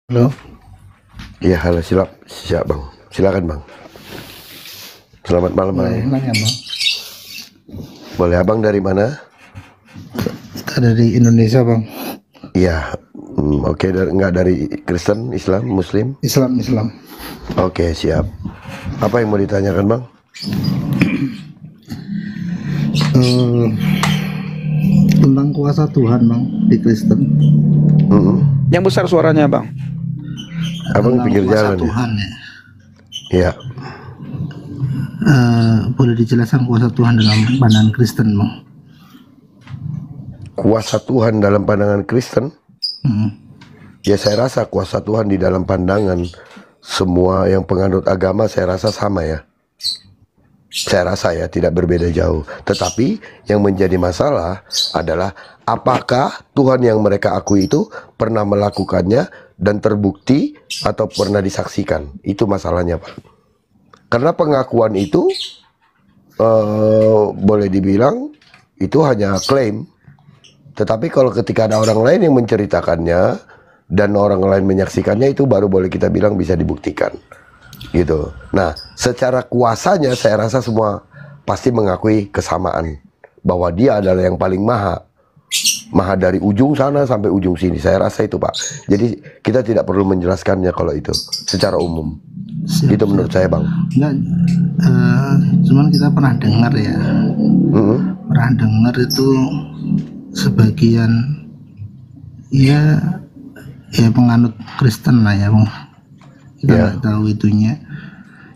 Halo, Iya, halo, siap bang. Silakan bang. Selamat malam boleh bang. nanya bang? Boleh abang dari mana? Kita dari Indonesia bang. Iya, oke, nggak dari Kristen, Islam, Muslim? Islam. Oke, siap. Apa yang mau ditanyakan bang? Eh, Tentang kuasa Tuhan bang di Kristen. Yang besar suaranya bang. Abang Tentang pinggir kuasa jalan ya? Tuhan ya. Iya. Boleh dijelaskan kuasa Tuhan dalam pandangan Kristen bang? Kuasa Tuhan dalam pandangan Kristen? Hmm. Ya saya rasa kuasa Tuhan di dalam pandangan semua yang penganut agama saya rasa sama ya. Saya rasa ya tidak berbeda jauh. Tetapi yang menjadi masalah adalah apakah Tuhan yang mereka akui itu pernah melakukannya dan terbukti atau pernah disaksikan. Itu masalahnya Pak. Karena pengakuan itu boleh dibilang itu hanya klaim. Tetapi kalau ketika ada orang lain yang menceritakannya dan orang lain menyaksikannya, itu baru boleh kita bilang bisa dibuktikan gitu. Nah, secara kuasanya saya rasa semua pasti mengakui kesamaan bahwa dia adalah yang paling maha dari ujung sana sampai ujung sini. Saya rasa itu Pak. Jadi kita tidak perlu menjelaskannya kalau itu secara umum. Itu menurut saya bang. Enggak, cuman kita pernah dengar ya. Pernah dengar itu sebagian ya penganut Kristen lah ya bang. Kita nggak tahu itunya.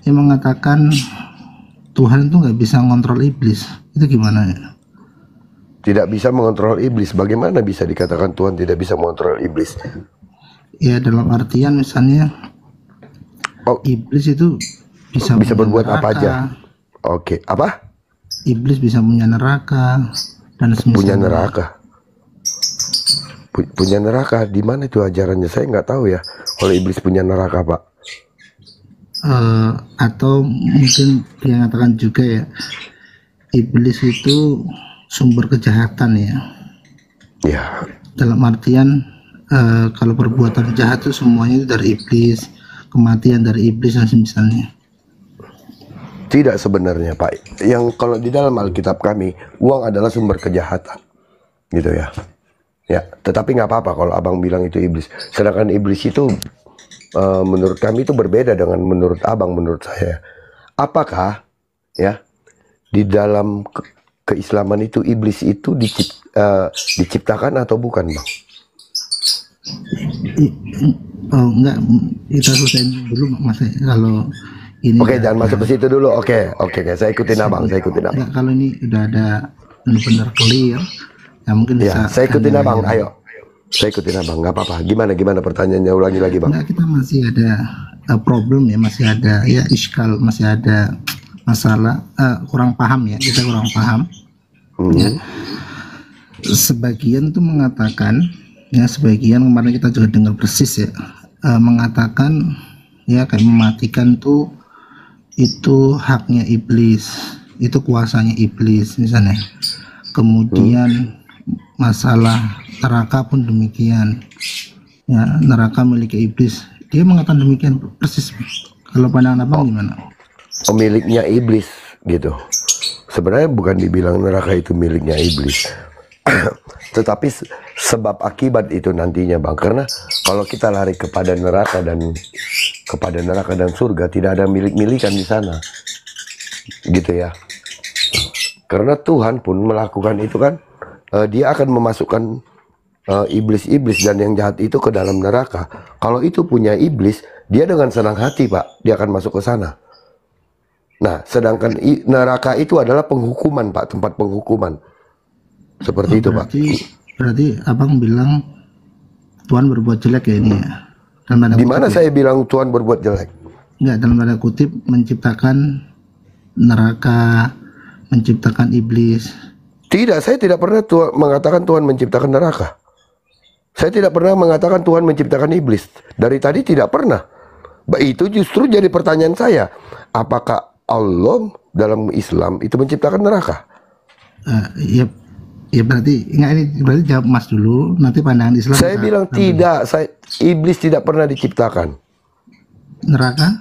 Yang mengatakan Tuhan itu nggak bisa ngontrol iblis. Itu gimana ya? Tidak bisa mengontrol iblis. Bagaimana bisa dikatakan Tuhan tidak bisa mengontrol iblis? Ya dalam artian misalnya iblis itu bisa berbuat neraka. apa aja. Oke, apa? Iblis bisa punya neraka dan semisal. Punya neraka. Punya neraka di mana itu ajarannya? Saya nggak tahu ya. Kalau iblis punya neraka Pak. Atau mungkin dia mengatakan juga ya, iblis itu sumber kejahatan ya. Ya. Dalam artian kalau perbuatan jahat itu semuanya itu dari iblis, kematian dari iblis dan misalnya. Tidak sebenarnya Pak. Yang kalau di dalam Alkitab kami, uang adalah sumber kejahatan, gitu ya. Ya, tetapi nggak apa-apa kalau abang bilang itu iblis. Sedangkan iblis itu menurut kami itu berbeda dengan menurut abang, menurut saya. Apakah ya di dalam keislaman itu iblis itu diciptakan atau bukan bang? Oh enggak, kita selesaiin dulu mas. Kalau ini oke, jangan masuk ke situ dulu. Oke, saya ikutin abang. Enggak, kalau ini udah ada benar-benar clear, ya mungkin ya, bisa. saya ikutin abang. Ayo, saya ikutin abang. Nggak apa-apa. Gimana pertanyaannya? Ulangi lagi bang. Enggak, kita masih ada problem ya, masih ada ya iskal, masih ada masalah kurang paham ya, kita kurang paham. Ya. Sebagian tuh mengatakan ya, sebagian kemarin kita juga dengar persis ya, mengatakan ya kayak mematikan tuh itu haknya iblis, itu kuasanya iblis misalnya. Kemudian masalah neraka pun demikian ya, neraka milik iblis. Dia mengatakan demikian persis. Kalau pandangan abang gimana? Miliknya iblis gitu. Sebenarnya bukan dibilang neraka itu miliknya iblis. Tetapi sebab akibat itu nantinya bang. Karena kalau kita lari kepada neraka dan surga, tidak ada milik-milikan di sana, gitu ya. Karena Tuhan pun melakukan itu kan, dia akan memasukkan iblis-iblis dan yang jahat itu ke dalam neraka. Kalau itu punya iblis, dia dengan senang hati Pak, dia akan masuk ke sana. Nah, sedangkan neraka itu adalah penghukuman Pak, tempat penghukuman. Seperti itu Pak. Berarti abang bilang Tuhan berbuat jelek ya ini ya? Di mana saya bilang Tuhan berbuat jelek? Enggak, dalam tanda kutip menciptakan neraka, menciptakan iblis. Tidak, saya tidak pernah mengatakan Tuhan menciptakan neraka. Saya tidak pernah mengatakan Tuhan menciptakan iblis. Dari tadi tidak pernah. Itu justru jadi pertanyaan saya. Apakah Allah dalam Islam itu menciptakan neraka? Ya, Ya berarti enggak, ini berarti jawab Mas dulu, nanti pandangan Islam. Saya bilang tidak, iblis tidak pernah diciptakan. Neraka?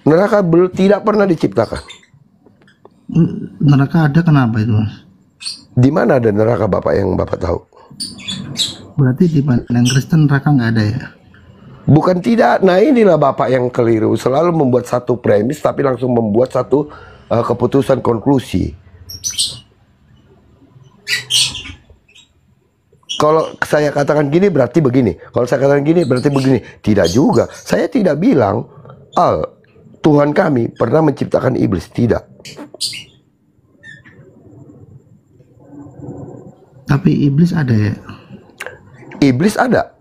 Neraka tidak pernah diciptakan. Neraka ada, kenapa itu Mas? Di mana ada neraka Bapak yang Bapak tahu? Berarti di pandang Kristen neraka nggak ada ya? Bukan tidak. Nah inilah Bapak yang keliru. Selalu membuat satu premis tapi langsung membuat satu keputusan konklusi. Kalau saya katakan gini berarti begini. Kalau saya katakan gini berarti begini. Tidak juga. Saya tidak bilang Tuhan kami pernah menciptakan iblis. Tidak. Tapi iblis ada ya? Iblis ada.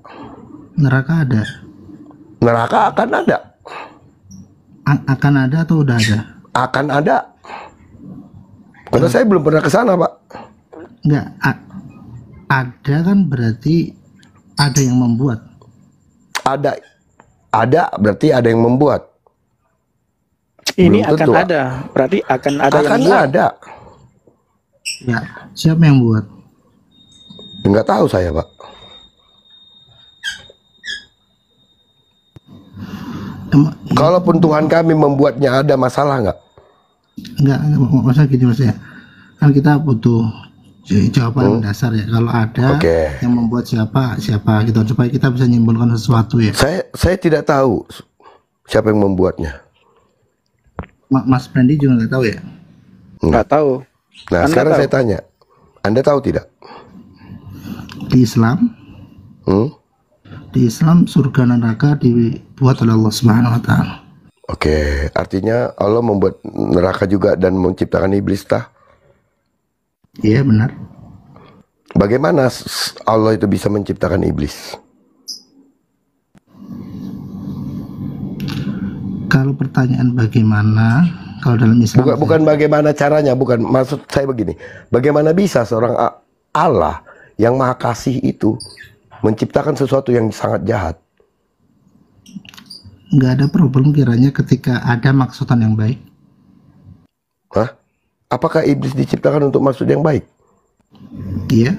Neraka ada? Neraka akan ada. Akan ada atau udah ada? Akan ada. Karena saya belum pernah ke sana, Pak. Enggak. Ada kan berarti ada yang membuat. Ada berarti ada yang membuat. Ini Belum akan tentu. ada, berarti akan ada yang Akan membuat. ada. Ya, siapa yang buat? Enggak tahu saya, Pak. Kalaupun Tuhan kami membuatnya, ada masalah nggak? Enggak, maksudnya gini Mas ya. Kan kita butuh jawaban dasar ya. Kalau ada Oke. yang membuat siapa gitu, supaya kita bisa menyimpulkan sesuatu ya. Saya tidak tahu siapa yang membuatnya. Mas Brandi juga nggak tahu ya? Nggak tahu. Nah, Anda sekarang tahu? saya tanya, Anda tahu tidak? Di Islam, di Islam surga dan neraka dibuat oleh Allah Subhanahu wa taala. Oke, artinya Allah membuat neraka juga dan menciptakan iblis, tah? Iya, benar. Bagaimana Allah itu bisa menciptakan iblis? Kalau pertanyaan bagaimana, kalau dalam Islam Bukan bagaimana caranya, bukan, maksud saya begini. Bagaimana bisa seorang Allah yang maha kasih itu menciptakan sesuatu yang sangat jahat? nggak ada problem kiranya ketika ada maksudan yang baik. Hah? Apakah iblis diciptakan untuk maksud yang baik? Iya.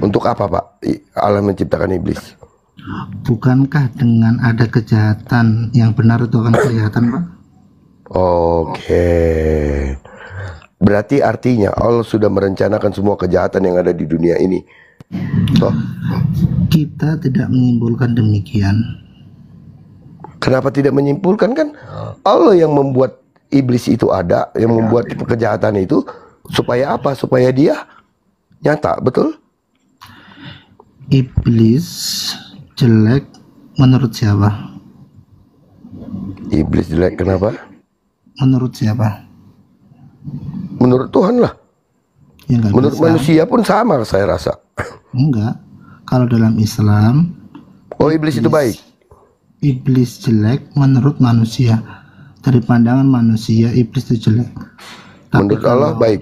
Untuk apa, Pak? Allah menciptakan iblis. Bukankah dengan ada kejahatan yang benar itu akan kelihatan, Pak? Oke. Berarti artinya Allah sudah merencanakan semua kejahatan yang ada di dunia ini. Toh, Kita tidak menyimpulkan demikian. kenapa tidak menyimpulkan? Kan Allah yang membuat iblis itu ada, yang membuat kejahatan itu supaya apa? Supaya dia nyata, betul? Iblis jelek menurut siapa? Iblis jelek kenapa? Menurut siapa? Menurut Tuhan lah. Ya nggak Menurut bisa. manusia pun sama saya rasa. Enggak. Kalau dalam Islam, Oh, iblis itu baik. iblis jelek menurut manusia. Dari pandangan manusia, iblis itu jelek. Tapi Menurut Allah kalau baik.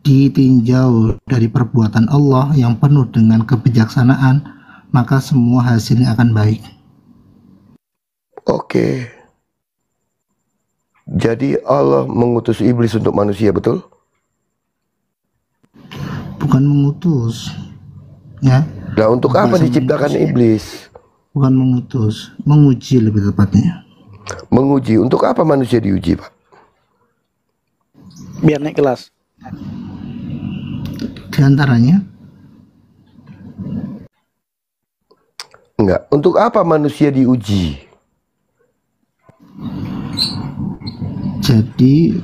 ditinjau dari perbuatan Allah yang penuh dengan kebijaksanaan, maka semua hasilnya akan baik. Oke. Jadi Allah mengutus iblis untuk manusia, betul? Bukan mengutus, ya. Nah, untuk apa Bahasa diciptakan manusia. iblis? Bukan mengutus, menguji lebih tepatnya. Menguji. Untuk apa manusia diuji, Pak? Biar naik kelas. Di antaranya, Enggak. Untuk apa manusia diuji? jadi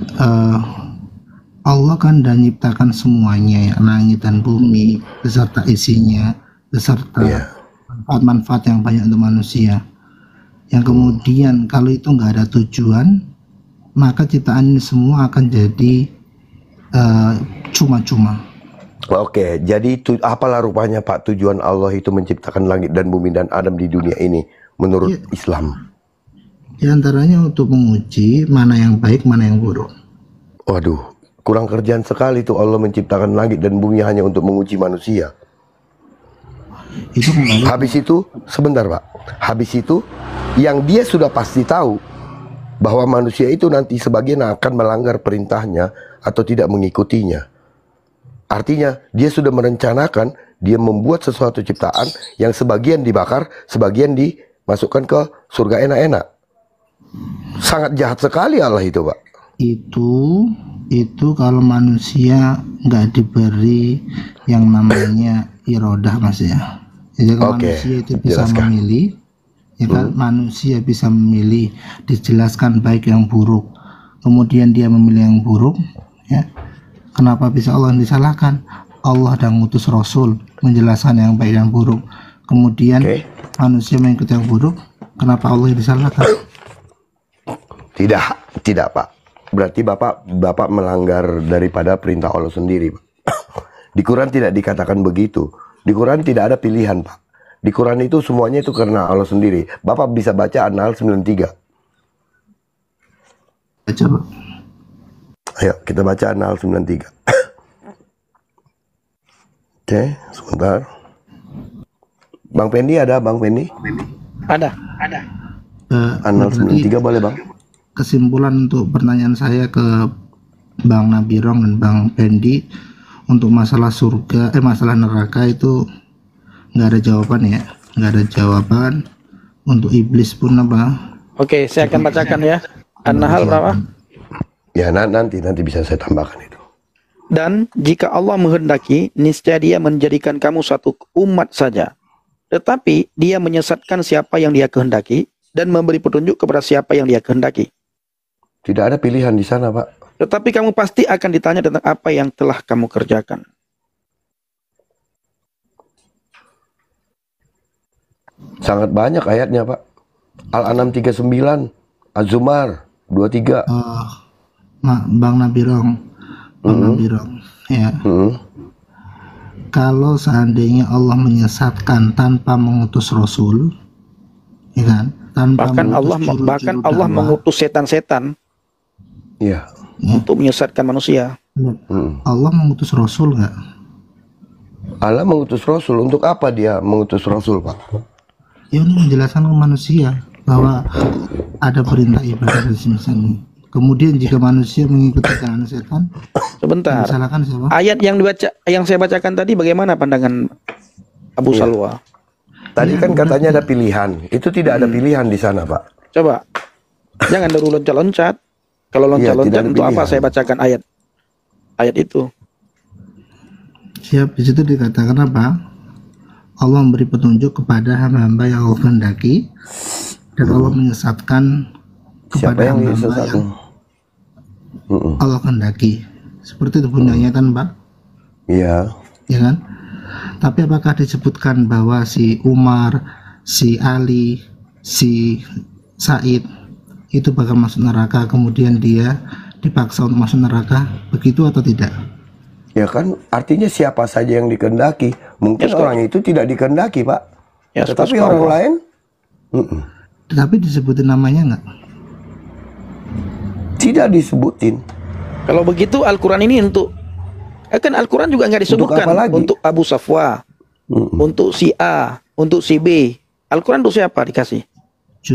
Allah kan dan menciptakan semuanya ya, langit dan bumi beserta isinya, beserta Iya. manfaat-manfaat yang banyak untuk manusia. Yang kemudian kalau itu nggak ada tujuan, maka ciptaan ini semua akan jadi cuma-cuma. Oke, jadi apalah rupanya Pak tujuan Allah itu menciptakan langit dan bumi dan Adam di dunia ini menurut Iya. Islam? Di antaranya untuk menguji mana yang baik, mana yang buruk. Waduh, kurang kerjaan sekali tuh Allah menciptakan langit dan bumi hanya untuk menguji manusia. Itu kembali Habis itu, sebentar Pak, habis itu yang dia sudah pasti tahu bahwa manusia itu nanti sebagian akan melanggar perintahnya atau tidak mengikutinya. Artinya dia sudah merencanakan, dia membuat sesuatu ciptaan yang sebagian dibakar, sebagian dimasukkan ke surga enak-enak. Sangat jahat sekali Allah itu, Pak. Itu kalau manusia nggak diberi yang namanya irodah, Mas ya. Jadi kalau Oke, manusia itu bisa jelaskan. memilih, ya kan, manusia bisa memilih, dijelaskan baik yang buruk, kemudian dia memilih yang buruk, ya. Kenapa bisa Allah yang disalahkan? Allah dan ngutus Rasul menjelaskan yang baik dan buruk, kemudian Oke. manusia mengikuti yang buruk, kenapa Allah yang disalahkan? Tidak, Pak. Berarti Bapak melanggar daripada perintah Allah sendiri, Pak. Di Quran tidak dikatakan begitu. Di Quran tidak ada pilihan, Pak. Di Quran itu semuanya itu karena Allah sendiri. Bapak bisa baca An-Nahl 93. Coba. Ayo, kita baca An-Nahl 93. Oke, sebentar. Bang Pendi ada, Bang Pendi? Ada. An-Nahl Berarti 93 boleh, Bang? kesimpulan untuk pertanyaan saya ke Bang Nabirong dan Bang Pendi, untuk masalah surga, masalah neraka itu nggak ada jawaban ya, nggak ada jawaban. Untuk iblis pun apa? Oke, saya akan bacakan ya. An-Nahl berapa? Ya, nanti bisa saya tambahkan itu. Dan jika Allah menghendaki, niscaya Dia menjadikan kamu satu umat saja. Tetapi Dia menyesatkan siapa yang Dia kehendaki dan memberi petunjuk kepada siapa yang Dia kehendaki. Tidak ada pilihan di sana, Pak. Tetapi kamu pasti akan ditanya tentang apa yang telah kamu kerjakan. Sangat banyak ayatnya, Pak. Al-An'am 39, Az-Zumar 23. Bang Nabirong, ya. Kalau seandainya Allah menyesatkan tanpa mengutus Rasul, ya kan? Tanpa Bahkan mengutus Allah dakwah, mengutus setan-setan Iya. untuk menyesatkan manusia. Allah mengutus Rasul nggak? Allah mengutus Rasul. Untuk apa dia mengutus Rasul, Pak? Ya untuk menjelaskan ke manusia bahwa ada perintah ibadah di sini. Kemudian jika manusia mengikuti jalan setan, Sebentar. disalahkan siapa? Ayat yang saya bacakan tadi bagaimana pandangan Abu Salwa? Tadi kan katanya ada pilihan. Itu tidak ada pilihan di sana, Pak. Coba. Jangan dulu loncat-loncat. Kalau Iya, loncat-loncat tidak ada untuk apa pilihan. saya bacakan ayat itu? Siap, di situ dikatakan apa? Allah memberi petunjuk kepada hamba-hamba yang Allah kehendaki, dan Allah menyesatkan Siapa kepada yang hamba-hamba disesatkan? yang Allah kehendaki. Seperti itu punyanya kan, Pak? Iya. Ya kan? Tapi apakah disebutkan bahwa si Umar, si Ali, si Said itu bakal masuk neraka, kemudian dia dipaksa untuk masuk neraka, begitu atau tidak? Ya kan, artinya siapa saja yang dikehendaki. Mungkin Ya, orang itu tidak dikehendaki, Pak. Ya, Tetapi suka-suka orang Allah. lain, Tetapi disebutin namanya nggak? tidak disebutin. Kalau begitu Al-Quran ini kan Al-Quran juga nggak disebutkan apa lagi? untuk Abu Safwa, untuk si A, untuk si B. Al-Quran untuk siapa dikasih?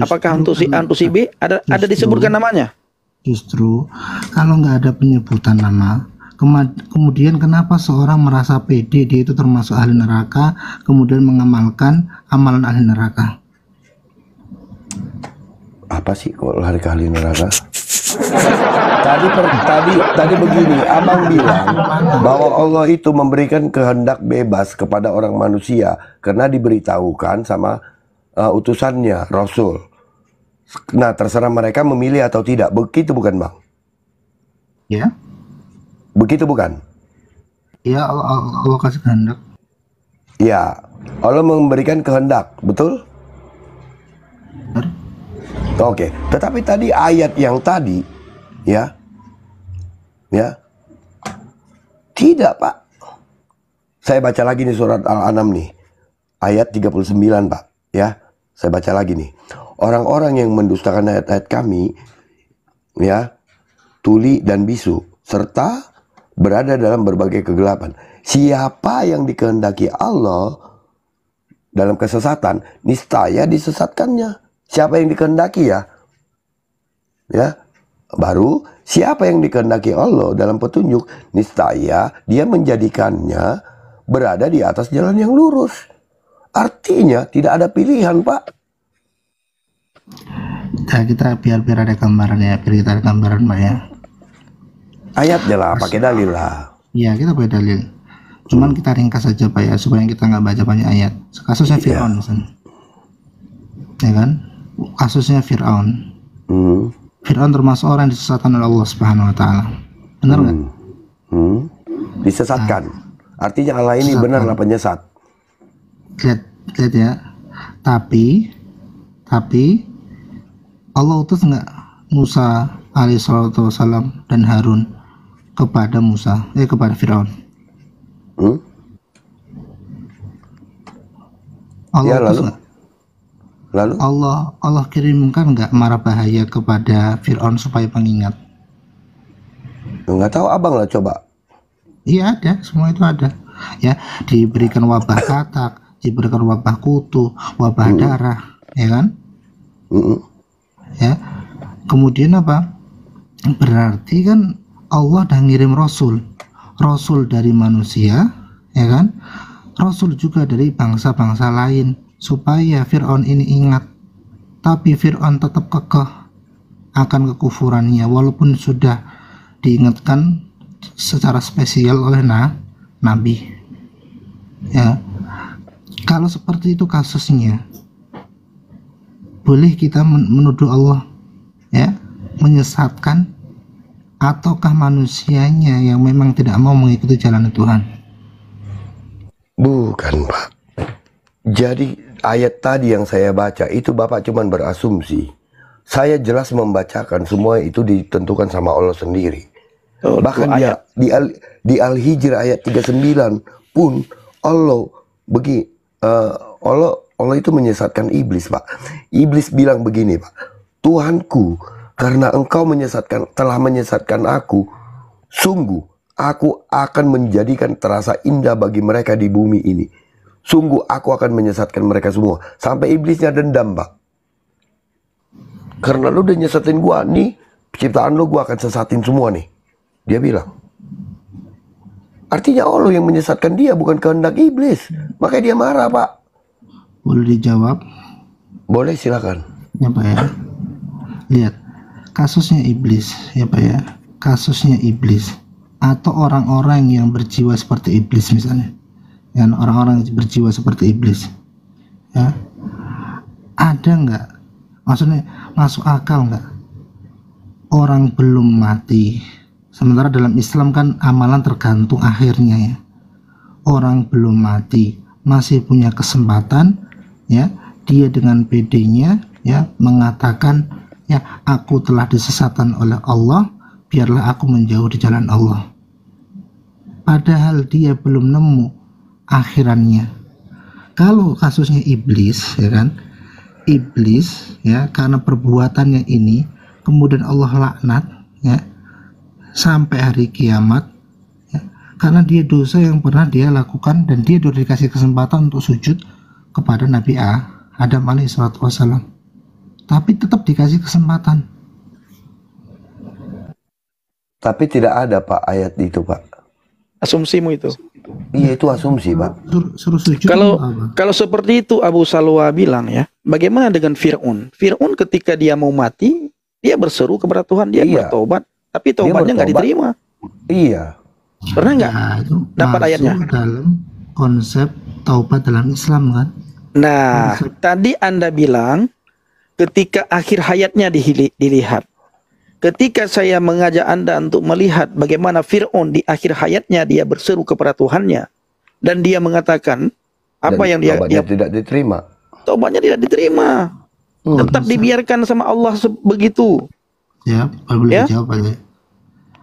Apakah untuk si A, untuk si B? Ada disebutkan namanya? Justru kalau nggak ada penyebutan nama, kemudian kenapa seorang merasa pede dia itu termasuk ahli neraka, kemudian mengamalkan amalan ahli neraka? Apa sih kok lari ke ahli neraka? Tadi begini, Abang bilang bahwa Allah itu memberikan kehendak bebas kepada orang manusia karena diberitahukan sama utusannya, Rasul. Nah, terserah mereka memilih atau tidak. Begitu bukan, Bang? Ya, Begitu bukan? ya Allah kasih kehendak. Ya, Allah memberikan kehendak, betul? Benar? Oke, tetapi tadi ayat yang tadi, ya, tidak, Pak. Saya baca lagi nih surat Al-An'am nih, ayat 39, Pak, ya. Saya baca lagi nih. Orang-orang yang mendustakan ayat-ayat kami, ya, tuli dan bisu, serta berada dalam berbagai kegelapan. Siapa yang dikehendaki Allah dalam kesesatan, niscaya disesatkannya. Siapa yang dikehendaki ya? Ya, Baru siapa yang dikehendaki Allah dalam petunjuk, niscaya dia menjadikannya berada di atas jalan yang lurus. Artinya tidak ada pilihan, Pak. Nah, kita biar ada gambaran ya, biar kita ada gambaran Pak ya. Ayatnya lah, pakai dalil lah. Iya, kita pakai dalil. Cuman kita ringkas saja Pak ya, supaya kita nggak baca banyak ayat. Kasusnya Fir'aun misalnya. Ya kan? Kasusnya Fir'aun. Fir'aun termasuk orang yang disesatkan oleh Allah Subhanahu wa taala. Benar nggak? Disesatkan. Artinya Allah ini benarlah penyesat. Lihat ya. Tapi Allah utus nggak Musa alaihissalatu wassalam dan Harun kepada kepada Fir'aun? Allah utus nggak? Lalu Allah kirimkan nggak mara bahaya kepada Fir'aun supaya mengingat? nggak tahu, abang lah coba. Iya ada, semua itu ada. Ya, diberikan wabah katak, diberikan wabah kutu, wabah darah, ya kan? Ya. Kemudian apa? Berarti kan Allah dah ngirim rasul dari manusia, ya kan? Rasul juga dari bangsa-bangsa lain supaya Fir'aun ini ingat. Tapi Fir'aun tetap kekeh akan kekufurannya walaupun sudah diingatkan secara spesial oleh Nabi. Ya. Kalau seperti itu kasusnya, boleh kita menuduh Allah ya menyesatkan, ataukah manusianya yang memang tidak mau mengikuti jalan Tuhan? Bukan, Pak. Jadi ayat tadi yang saya baca itu Bapak cuman berasumsi. Saya jelas membacakan semua itu ditentukan sama Allah sendiri. Bahkan di Al-Hijr ayat 39 pun Allah Allah itu menyesatkan iblis, Pak. Iblis bilang begini, Pak. Tuhanku, karena engkau telah menyesatkan aku, sungguh aku akan menjadikan terasa indah bagi mereka di bumi ini. Sungguh aku akan menyesatkan mereka semua. Sampai iblisnya dendam, Pak. Karena lu udah nyesatin gua nih, ciptaan lu gua akan sesatin semua nih. Dia bilang. Artinya Allah yang menyesatkan dia, bukan kehendak iblis. Makanya dia marah, Pak. Boleh dijawab? Boleh, silakan. Ya Pak ya. Lihat kasusnya iblis ya Pak ya. Kasusnya iblis atau orang-orang yang berjiwa seperti iblis misalnya. Ya, orang-orang yang berjiwa seperti iblis. Ya. Ada nggak? Maksudnya masuk akal nggak? Orang belum mati. Sementara dalam Islam kan amalan tergantung akhirnya ya. Orang belum mati masih punya kesempatan ya, dia dengan pedenya ya mengatakan ya, aku telah disesatkan oleh Allah, biarlah aku menjauh di jalan Allah. Padahal dia belum nemu akhirannya. Kalau kasusnya iblis ya kan, iblis ya karena perbuatannya ini kemudian Allah laknat ya sampai hari kiamat ya, karena dia dosa yang pernah dia lakukan dan dia sudah dikasih kesempatan untuk sujud kepada Nabi Adam alaihissalam, tapi tetap dikasih kesempatan. Tapi tidak ada, Pak, ayat itu, Pak. Asumsimu itu. Iya, itu asumsi, Pak. Suruh sujud. Kalau seperti itu Abu Salwa bilang ya, bagaimana dengan Fir'aun? Fir'aun ketika dia mau mati, dia berseru kepada Tuhan, dia bertobat, tapi tobatnya nggak diterima. Iya. Pernah nggak dapat ayatnya? Dalam konsep taubat dalam Islam kan? Nah, tadi Anda bilang ketika akhir hayatnya dilihat. Ketika saya mengajak Anda untuk melihat bagaimana Fir'aun di akhir hayatnya dia berseru kepada Tuhannya dan dia mengatakan apa yang dia tidak diterima. Tobatnya tidak diterima. Tetap dibiarkan sama Allah begitu. Ya, boleh dijawab aja.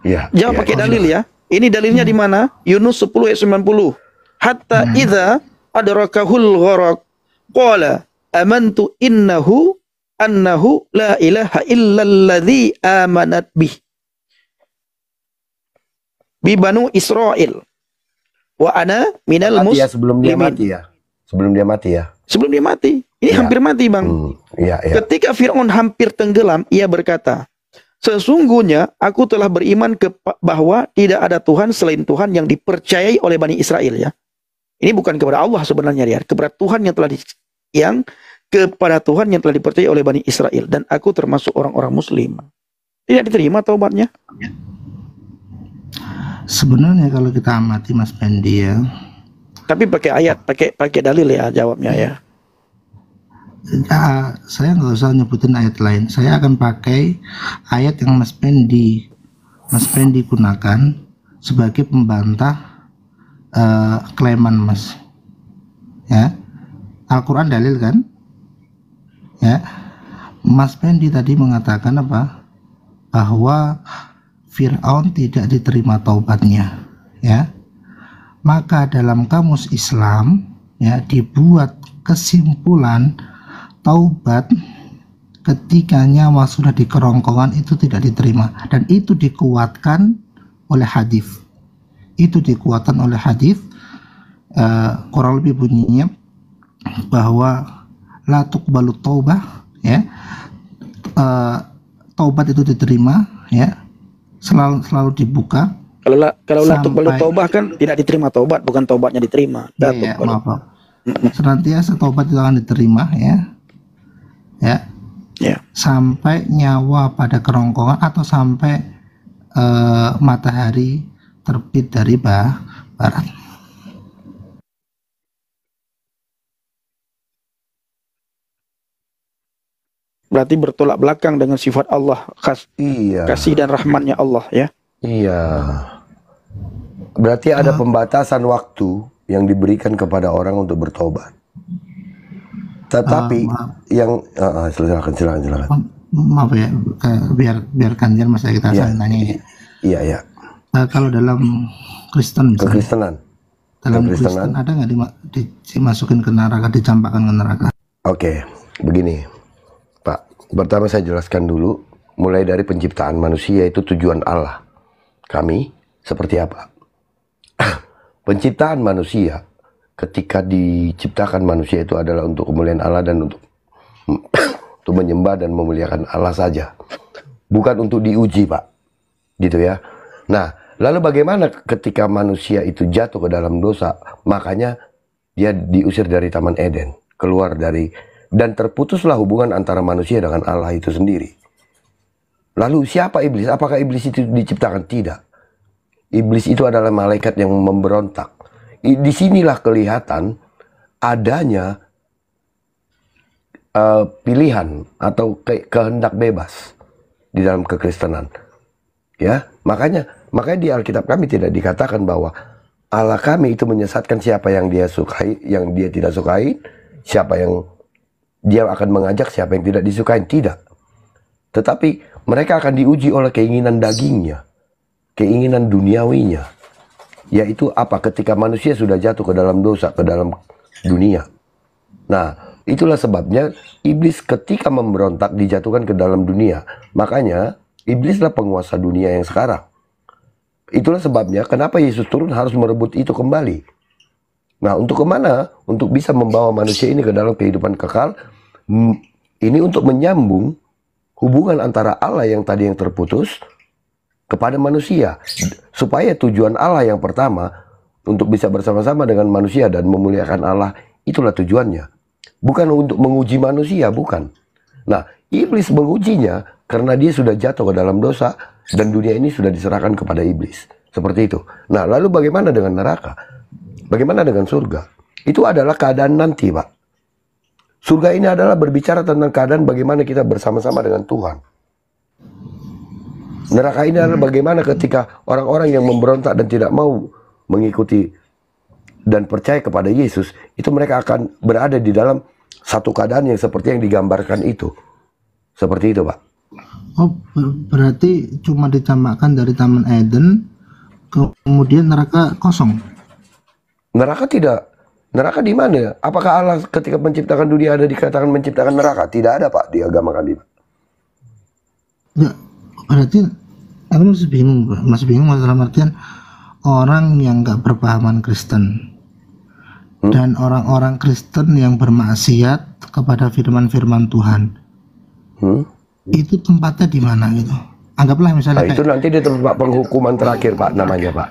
Ya. Jawab pakai dalil ya. Ini dalilnya di mana? Yunus 10 ayat 90. Hatta idza adrakahul gharaq qala amantu annahu la ilaha illalladzi amanat bih bi banu Israil wa ana minal muslimin. Sebelum dia mati ya. Sebelum dia mati. Ini hampir mati, Bang. Ya. Ketika Fir'aun hampir tenggelam, ia berkata, Sesungguhnya aku telah beriman bahwa tidak ada Tuhan selain Tuhan yang dipercayai oleh Bani Israel ya. Ini bukan kepada Allah sebenarnya ya, kepada Tuhan yang kepada Tuhan yang telah dipercayai oleh Bani Israel, dan aku termasuk orang-orang muslim. Tidak diterima taubatnya. Sebenarnya kalau kita amati Mas Pendi ya, Tapi pakai ayat, pakai dalil ya jawabnya ya. saya nggak usah nyebutin ayat lain. Saya akan pakai ayat yang Mas Pendi gunakan sebagai pembantah klaiman Mas. Ya, Al-Quran dalil kan? Ya, Mas Pendi tadi mengatakan apa? Bahwa Fir'aun tidak diterima taubatnya. Ya, maka dalam kamus Islam ya dibuat kesimpulan taubat ketika nyawa sudah di kerongkongan itu tidak diterima, dan itu dikuatkan oleh hadis. Itu dikuatkan oleh hadis, kurang lebih bunyinya bahwa la tuqbalu taubah ya, taubat itu diterima ya, selalu dibuka. Kalau la tuqbalu taubah kan tidak diterima taubat, bukan taubatnya diterima. Ya, maaf. Senantiasa taubat itu akan diterima ya. Ya, sampai nyawa pada kerongkongan atau sampai matahari terbit dari barat. Berarti bertolak belakang dengan sifat Allah, kasih dan rahmatnya Allah ya. Iya. Berarti ada pembatasan waktu yang diberikan kepada orang untuk bertobat. Tetapi silakan. Maaf ya, biar gantian Mas kita nanya ya. Iya. Kalau dalam Kristen misalnya, Kekristenan. dalam Kristen ada nggak dimasukin ke neraka, dicampakkan ke neraka? Oke, begini Pak. Pertama saya jelaskan dulu, mulai dari penciptaan manusia itu tujuan Allah. Kami seperti apa? Penciptaan manusia, ketika diciptakan manusia itu adalah untuk kemuliaan Allah dan untuk menyembah dan memuliakan Allah saja, bukan untuk diuji Pak, gitu ya. Nah, lalu bagaimana ketika manusia itu jatuh ke dalam dosa, makanya dia diusir dari Taman Eden, keluar dari, dan terputuslah hubungan antara manusia dengan Allah itu sendiri. Lalu siapa iblis? Apakah iblis itu diciptakan? Tidak. Iblis itu adalah malaikat yang memberontak. Disinilah kelihatan adanya pilihan atau kehendak bebas di dalam kekristenan. Ya, makanya di Alkitab kami tidak dikatakan bahwa Allah kami itu menyesatkan siapa yang dia sukai, yang dia tidak sukai, siapa yang dia akan mengajak, siapa yang tidak disukai, tidak. Tetapi mereka akan diuji oleh keinginan dagingnya, keinginan duniawinya. Yaitu apa? Ketika manusia sudah jatuh ke dalam dosa, ke dalam dunia. Nah, itulah sebabnya iblis ketika memberontak dijatuhkan ke dalam dunia. Makanya iblislah penguasa dunia yang sekarang. Itulah sebabnya kenapa Yesus turun harus merebut itu kembali. Nah, untuk kemana? Untuk bisa membawa manusia ini ke dalam kehidupan kekal. Ini untuk menyambung hubungan antara Allah yang tadi yang terputus kepada manusia, supaya tujuan Allah yang pertama untuk bisa bersama-sama dengan manusia dan memuliakan Allah, itulah tujuannya, bukan untuk menguji manusia, bukan. Nah, iblis mengujinya karena dia sudah jatuh ke dalam dosa dan dunia ini sudah diserahkan kepada iblis, seperti itu. Nah, lalu bagaimana dengan neraka? Bagaimana dengan surga? Itu adalah keadaan nanti, Pak. Surga ini adalah berbicara tentang keadaan bagaimana kita bersama-sama dengan Tuhan. Neraka ini adalah bagaimana ketika orang-orang yang memberontak dan tidak mau mengikuti dan percaya kepada Yesus, itu mereka akan berada di dalam satu keadaan yang seperti yang digambarkan itu. Seperti itu, Pak. Oh, berarti cuma dicampakkan dari Taman Eden, kemudian neraka kosong? Neraka tidak. Neraka di mana? Apakah Allah ketika menciptakan dunia ada dikatakan menciptakan neraka? Tidak ada, Pak, di agama kami, Pak. Enggak, berarti aku masih bingung dalam artian orang yang nggak berpahaman Kristen dan orang-orang Kristen yang bermaksiat kepada firman-firman Tuhan, itu tempatnya di mana gitu? anggaplah misalnya Nah, itu nanti di tempat penghukuman terakhir Pak namanya Pak.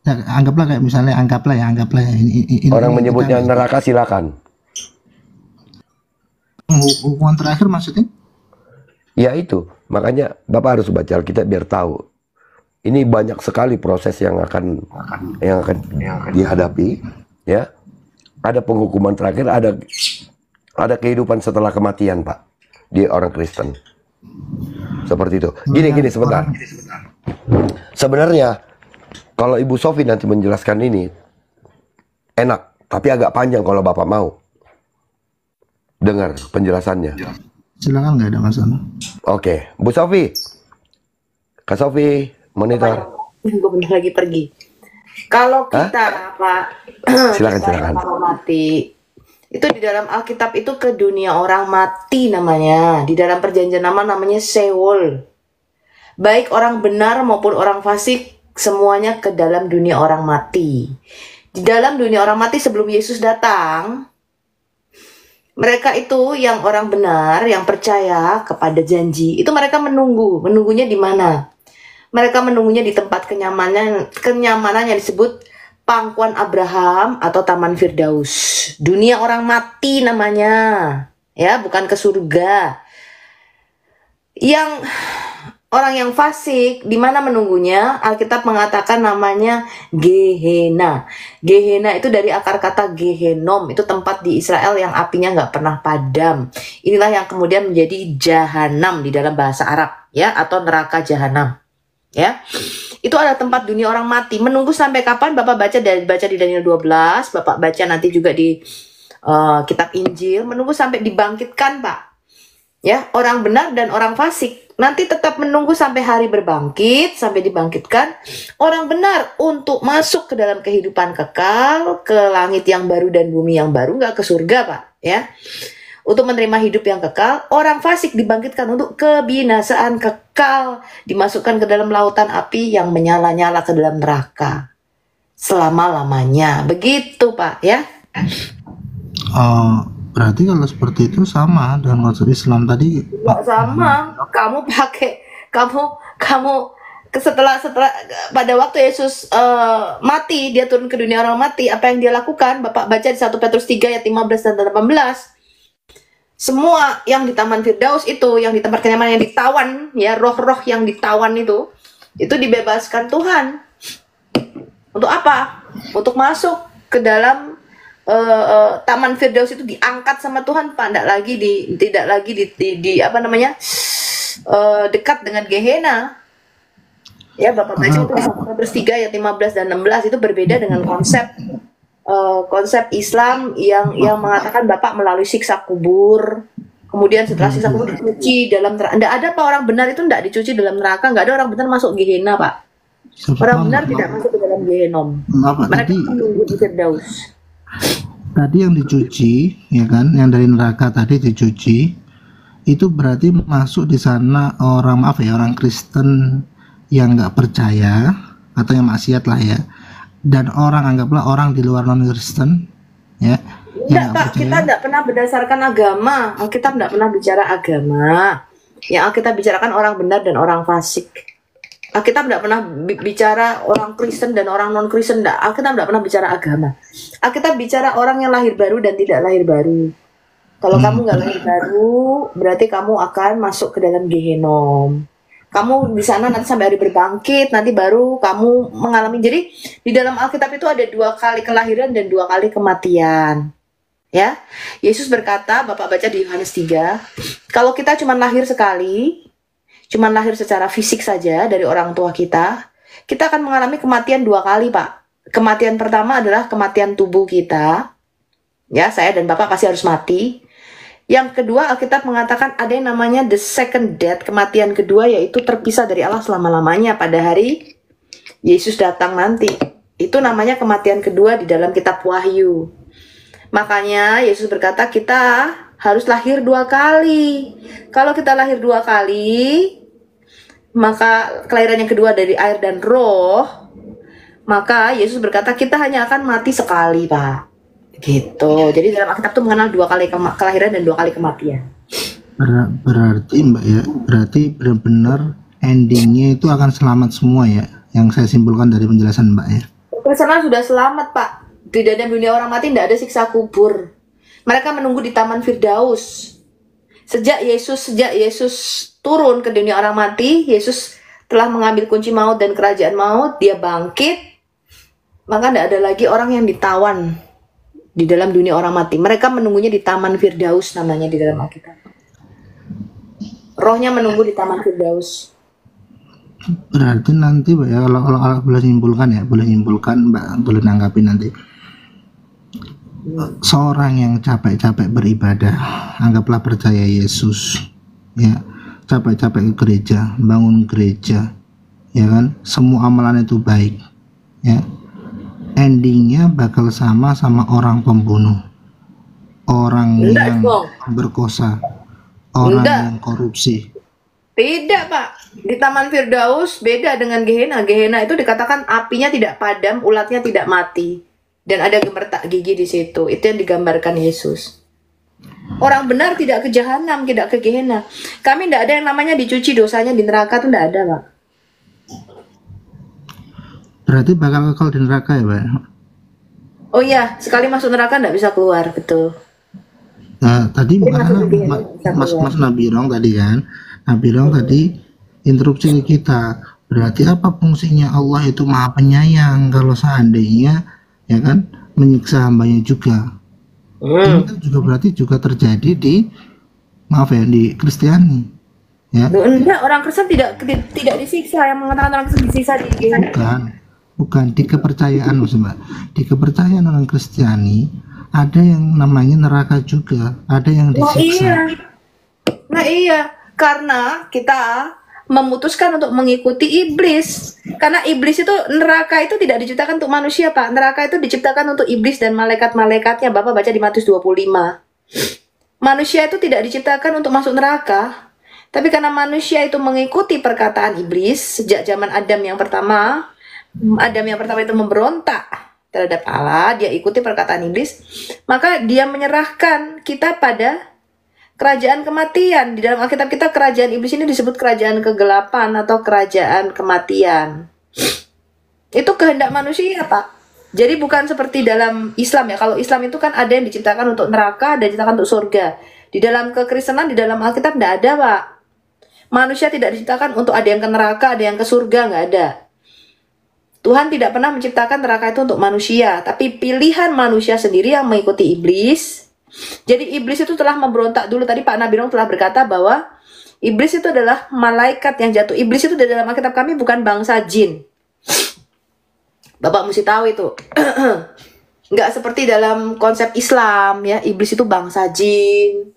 ya, anggaplah kayak misalnya anggaplah ya ini Orang menyebutnya kita, neraka silakan. hukuman terakhir maksudnya. Ya itu, makanya Bapak harus baca Alkitab biar tahu. Ini banyak sekali proses yang akan dihadapi, ya. Ada penghukuman terakhir, ada kehidupan setelah kematian, Pak, di orang Kristen. Seperti itu. Gini sebentar. Sebenarnya kalau Ibu Sofi nanti menjelaskan ini enak, tapi agak panjang kalau Bapak mau dengar penjelasannya. Silakan, nggak ada masalah. Oke, Bu Sofi. Kak Sofi, monitor. Gue bentar lagi pergi. Kalau kita Pak, Silakan. mati, itu di dalam Alkitab itu ke dunia orang mati namanya. Di dalam Perjanjian Lama namanya Sheol. Baik orang benar maupun orang fasik, semuanya ke dalam dunia orang mati. Di dalam dunia orang mati sebelum Yesus datang, mereka itu yang orang benar, yang percaya kepada janji, itu mereka menunggunya di mana? Mereka menunggunya di tempat kenyamanan yang disebut pangkuan Abraham atau Taman Firdaus. Dunia orang mati namanya, ya, bukan ke surga. Yang orang yang fasik, di mana menunggunya? Alkitab mengatakan namanya Gehenna. Gehenna itu dari akar kata Gehenom, itu tempat di Israel yang apinya nggak pernah padam. Inilah yang kemudian menjadi Jahanam di dalam bahasa Arab, ya, atau neraka Jahanam. Ya, itu ada tempat dunia orang mati. Menunggu sampai kapan? Bapak baca di Daniel 12, Bapak baca nanti juga di kitab Injil. Menunggu sampai dibangkitkan, Pak. Ya, orang benar dan orang fasik nanti tetap menunggu sampai hari berbangkit, sampai dibangkitkan. Orang benar untuk masuk ke dalam kehidupan kekal, ke langit yang baru dan bumi yang baru, nggak ke surga, Pak. Ya. Untuk menerima hidup yang kekal. Orang fasik dibangkitkan untuk kebinasaan kekal, dimasukkan ke dalam lautan api yang menyala-nyala ke dalam neraka selama-lamanya. Begitu, Pak, ya. Berarti kalau seperti itu sama dengan konsep Islam tadi. Nggak sama. Kamu setelah pada waktu Yesus mati, dia turun ke dunia orang mati, apa yang dia lakukan? Bapak baca di 1 Petrus 3 ayat 15 dan 18. Semua yang di Taman Firdaus itu, yang di tempat kenyamanan yang ditawan, ya, roh-roh yang ditawan itu dibebaskan Tuhan. Untuk apa? Untuk masuk ke dalam Taman Firdaus itu, diangkat sama Tuhan, Pak. Tidak lagi dekat dengan Gehenna. Ya, Bapak baca itu di 1 Petrus 3 ayat 15 dan 16, itu berbeda dengan konsep Islam yang mengatakan Bapak melalui siksa kubur, kemudian setelah siksa kubur dicuci dalam neraka. Nggak ada, Pak, orang benar itu nggak dicuci dalam neraka. Nggak ada orang benar masuk Gehenna, Pak. Orang benar tidak masuk ke dalam Gehenom. Mereka menunggu di Firdaus. Tadi yang dicuci, ya kan, yang dari neraka tadi dicuci, itu berarti masuk di sana orang Kristen yang nggak percaya atau yang maksiat lah, ya. Dan anggaplah orang di luar non-Kristen, ya. Tidak, Pak, kita tidak pernah berdasarkan agama. Alkitab tidak pernah bicara agama. Yang Alkitab bicarakan orang benar dan orang fasik. Alkitab tidak pernah bicara orang Kristen dan orang non-Kristen. Alkitab tidak pernah bicara agama. Alkitab bicara orang yang lahir baru dan tidak lahir baru. Kalau kamu nggak lahir baru, berarti kamu akan masuk ke dalam Gehenom. Kamu di sana nanti sampai hari berbangkit, nanti baru kamu mengalami. Jadi di dalam Alkitab itu ada 2 kali kelahiran dan 2 kali kematian. Ya, Yesus berkata, Bapak baca di Yohanes 3, kalau kita cuma lahir sekali, cuma lahir secara fisik saja dari orang tua kita akan mengalami kematian 2 kali, Pak. Kematian pertama adalah kematian tubuh kita. Ya, saya dan Bapak pasti harus mati. Yang kedua, Alkitab mengatakan ada yang namanya the second death, kematian kedua, yaitu terpisah dari Allah selama-lamanya pada hari Yesus datang nanti. Itu namanya kematian kedua di dalam kitab Wahyu. Makanya Yesus berkata kita harus lahir 2 kali. Kalau kita lahir 2 kali, maka kelahiran yang kedua dari air dan roh, maka Yesus berkata kita hanya akan mati sekali, Pak. Gitu. Jadi dalam Alkitab itu mengenal 2 kali kelahiran dan 2 kali kematian. Berarti, Mbak, ya, berarti benar-benar endingnya itu akan selamat semua ya, yang saya simpulkan dari penjelasan Mbak ya. Kristenan sudah selamat, Pak. Di dalam dunia orang mati tidak ada siksa kubur. Mereka menunggu di Taman Firdaus. Sejak Yesus turun ke dunia orang mati, Yesus telah mengambil kunci maut dan kerajaan maut, dia bangkit, maka tidak ada lagi orang yang ditawan di dalam dunia orang mati. Mereka menunggunya di Taman Firdaus namanya di dalam Alkitab. Rohnya menunggu di Taman Firdaus. Berarti nanti Mbak ya, kalau boleh nyimpulkan Mbak, boleh nanggapi nanti. Seorang yang capek-capek beribadah, anggaplah percaya Yesus, ya, capek-capek ke gereja, bangun gereja, ya kan, semua amalan itu baik, ya, endingnya bakal sama orang pembunuh, orang yang berkosa, orang yang korupsi. Tidak, Pak. Di Taman Firdaus beda dengan Gehenna. Gehenna itu dikatakan apinya tidak padam, ulatnya tidak mati, dan ada gemertak gigi di situ. Itu yang digambarkan Yesus. Orang benar tidak ke jahanam, tidak ke Gehenna. Kami tidak ada yang namanya dicuci dosanya di neraka, itu tidak ada, Pak. Berarti bakal kekal di neraka ya, Pak? Oh iya, sekali masuk neraka tidak bisa keluar, betul. Nah, tadi Jadi Mas Nabirong tadi kan, Nabirong tadi interupsi ke kita. Berarti apa fungsinya Allah itu Maha Penyayang kalau seandainya ya kan menyiksa hambanya juga? Ini kan juga berarti juga terjadi di di Kristiani. Ya. Enggak, orang Kristen tidak disiksa. Yang mengatakan orang Kristen disiksa di bukan di kepercayaan Mbak. Di kepercayaan orang Kristiani ada yang namanya neraka juga, ada yang disiksa. Nah iya, karena kita memutuskan untuk mengikuti iblis. Karena iblis itu, neraka itu tidak diciptakan untuk manusia, Pak. Neraka itu diciptakan untuk iblis dan malaikat-malaikatnya. Bapak baca di Matius 25. Manusia itu tidak diciptakan untuk masuk neraka. Tapi karena manusia itu mengikuti perkataan iblis sejak zaman Adam yang pertama itu memberontak terhadap Allah, dia ikuti perkataan iblis, maka dia menyerahkan kita pada kerajaan kematian. Di dalam Alkitab kita kerajaan iblis ini disebut kerajaan kegelapan atau kerajaan kematian. Itu kehendak manusia, Pak. Jadi bukan seperti dalam Islam ya. Kalau Islam itu kan ada yang diciptakan untuk neraka, ada yang diciptakan untuk surga. Di dalam kekristenan, di dalam Alkitab tidak ada, Pak. Manusia tidak diciptakan untuk ada yang ke neraka, ada yang ke surga, nggak ada. Tuhan tidak pernah menciptakan neraka itu untuk manusia, tapi pilihan manusia sendiri yang mengikuti iblis. Jadi iblis itu telah memberontak dulu. Tadi Pak Nabirong telah berkata bahwa iblis itu adalah malaikat yang jatuh. Iblis itu di dalam Alkitab kami bukan bangsa jin. Bapak mesti tahu itu. Nggak seperti dalam konsep Islam ya, iblis itu bangsa jin.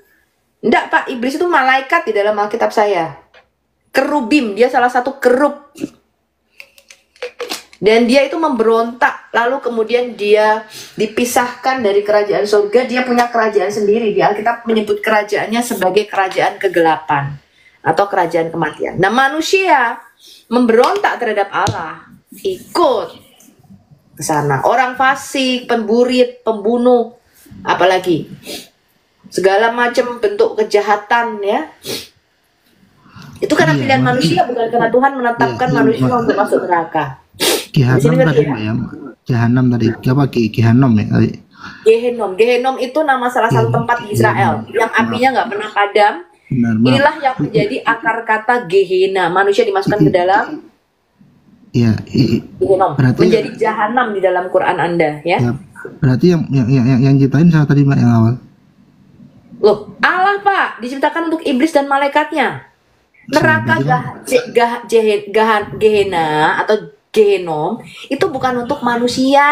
Nggak, Pak, iblis itu malaikat di dalam Alkitab saya. Kerubim, dia salah satu kerub. Dan dia itu memberontak, lalu kemudian dia dipisahkan dari kerajaan surga, dia punya kerajaan sendiri. Di Alkitab menyebut kerajaannya sebagai kerajaan kegelapan atau kerajaan kematian. Nah, manusia memberontak terhadap Allah, ikut ke sana. Orang fasik, pemburit, pembunuh, apalagi segala macam bentuk kejahatan ya. Itu karena pilihan manusia, bukan karena Tuhan menetapkan manusia untuk masuk neraka. Gehanom tadi Mbak ya, Gehanom tadi apa Gehanom ya tadi? Gehenom itu nama salah satu tempat di Israel yang apinya nggak pernah padam. Benar, Inilah yang menjadi akar kata Gehenna. Manusia dimasukkan ke dalam Gehenom, menjadi jahanam di dalam Quran Anda ya. Berarti yang ciptain siapa tadi Mbak yang awal? Loh, Allah, Pak, diciptakan untuk iblis dan malaikatnya. Neraka Gehenna atau Gehenom itu bukan untuk manusia.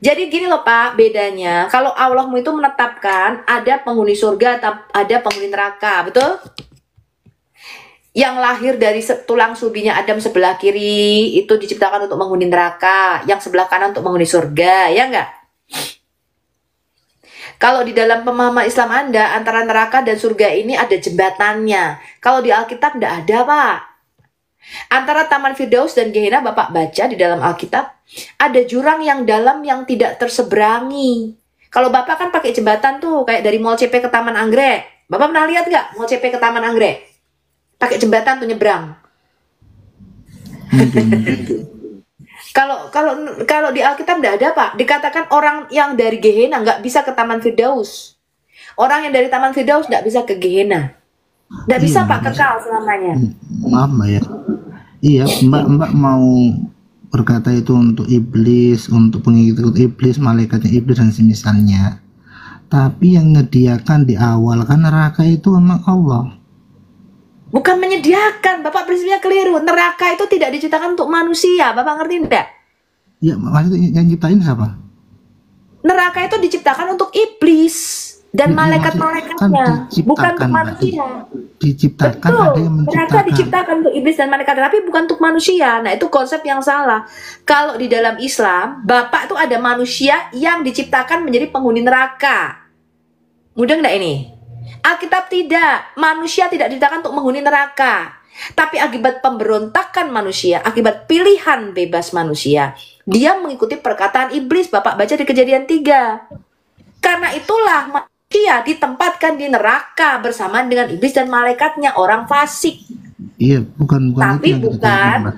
Jadi gini loh Pak, bedanya kalau Allahmu itu menetapkan ada penghuni surga, ada penghuni neraka, betul? Yang lahir dari tulang sulbinya Adam sebelah kiri itu diciptakan untuk penghuni neraka, yang sebelah kanan untuk penghuni surga, ya enggak? Kalau di dalam pemahaman Islam Anda, antara neraka dan surga ini ada jembatannya. Kalau di Alkitab enggak ada, Pak. Antara Taman Firdaus dan Gehenna, Bapak baca di dalam Alkitab, ada jurang yang dalam yang tidak terseberangi. Kalau Bapak kan pakai jembatan tuh, kayak dari Mall CP ke Taman Anggrek. Bapak pernah lihat nggak Mall CP ke Taman Anggrek? pakai jembatan tuh nyebrang. Kalau di Alkitab tidak ada, Pak. Dikatakan orang yang dari Gehenna nggak bisa ke Taman Firdaus. Orang yang dari Taman Firdaus nggak bisa ke Gehenna. Nggak bisa, Pak, kekal selamanya. Maaf Mbak ya. Iya, Mbak mau berkata itu untuk iblis, untuk pengikut iblis, malaikatnya iblis dan semisalnya. Tapi yang menyediakan di awal kan neraka itu memang Allah. Bukan menyediakan, Bapak prinsipnya keliru. Neraka itu tidak diciptakan untuk manusia, Bapak ngerti enggak? Ya, maksudnya yang ciptain siapa? Neraka itu diciptakan untuk iblis dan malaikat-malaikatnya, bukan untuk manusia. Diciptakan, Betul, ada yang neraka menciptakan. diciptakan untuk iblis dan malaikat, tapi bukan untuk manusia. Nah, itu konsep yang salah. Kalau di dalam Islam, Bapak itu ada manusia yang diciptakan menjadi penghuni neraka. Mudah enggak ini? Alkitab tidak, manusia tidak diciptakan untuk menghuni neraka. Tapi akibat pemberontakan manusia, akibat pilihan bebas manusia, dia mengikuti perkataan iblis. Bapak baca di Kejadian 3. Karena itulah manusia ditempatkan di neraka bersamaan dengan iblis dan malaikatnya, orang fasik. Iya, bukan Tapi itu yang kita katakan, Mbak.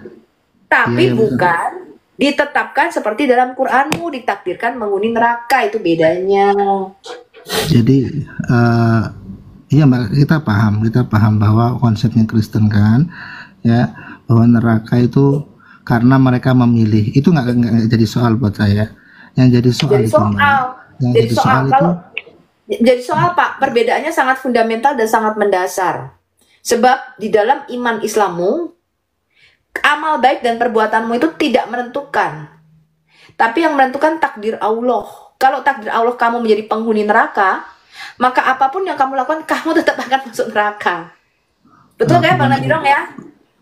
Tapi Iya, bukan ditetapkan seperti dalam Quranmu, ditakdirkan menghuni neraka, itu bedanya. Jadi iya Mbak, kita paham bahwa konsepnya Kristen kan, ya, bahwa neraka itu karena mereka memilih. Itu nggak jadi soal buat saya. Yang jadi soal Jadi itu, Mbak. soal, Yang jadi jadi soal soal itu, kalau jadi soal, Pak, perbedaannya sangat fundamental dan sangat mendasar. Sebab di dalam iman Islammu, amal baik dan perbuatanmu itu tidak menentukan. Tapi yang menentukan takdir Allah. Kalau takdir Allah kamu menjadi penghuni neraka, maka apapun yang kamu lakukan, kamu tetap akan masuk neraka. Betul kan, Bang Nadirong ya?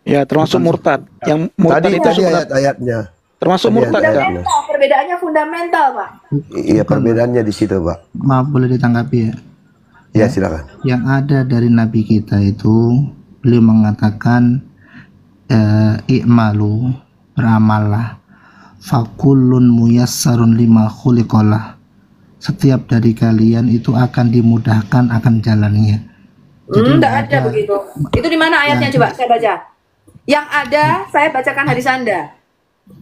Ya, termasuk murtad. Yang murtad Tadi itu tadi sebenarnya ayat-ayatnya. termasuk Tadi murtad ayat-ayatnya. kan? Fundamental, perbedaannya fundamental, Pak. Iya, perbedaannya di situ, Pak. maaf boleh ditanggapi ya. Ya, silakan. Yang ada dari Nabi kita itu, beliau mengatakan i'malu, beramallah, fakullun muyassarun lima khuliqalah. Setiap dari kalian itu akan dimudahkan akan jalannya. Jadi Enggak ada begitu. Itu di mana ayatnya, coba saya baca. Yang ada, saya bacakan hadis Anda.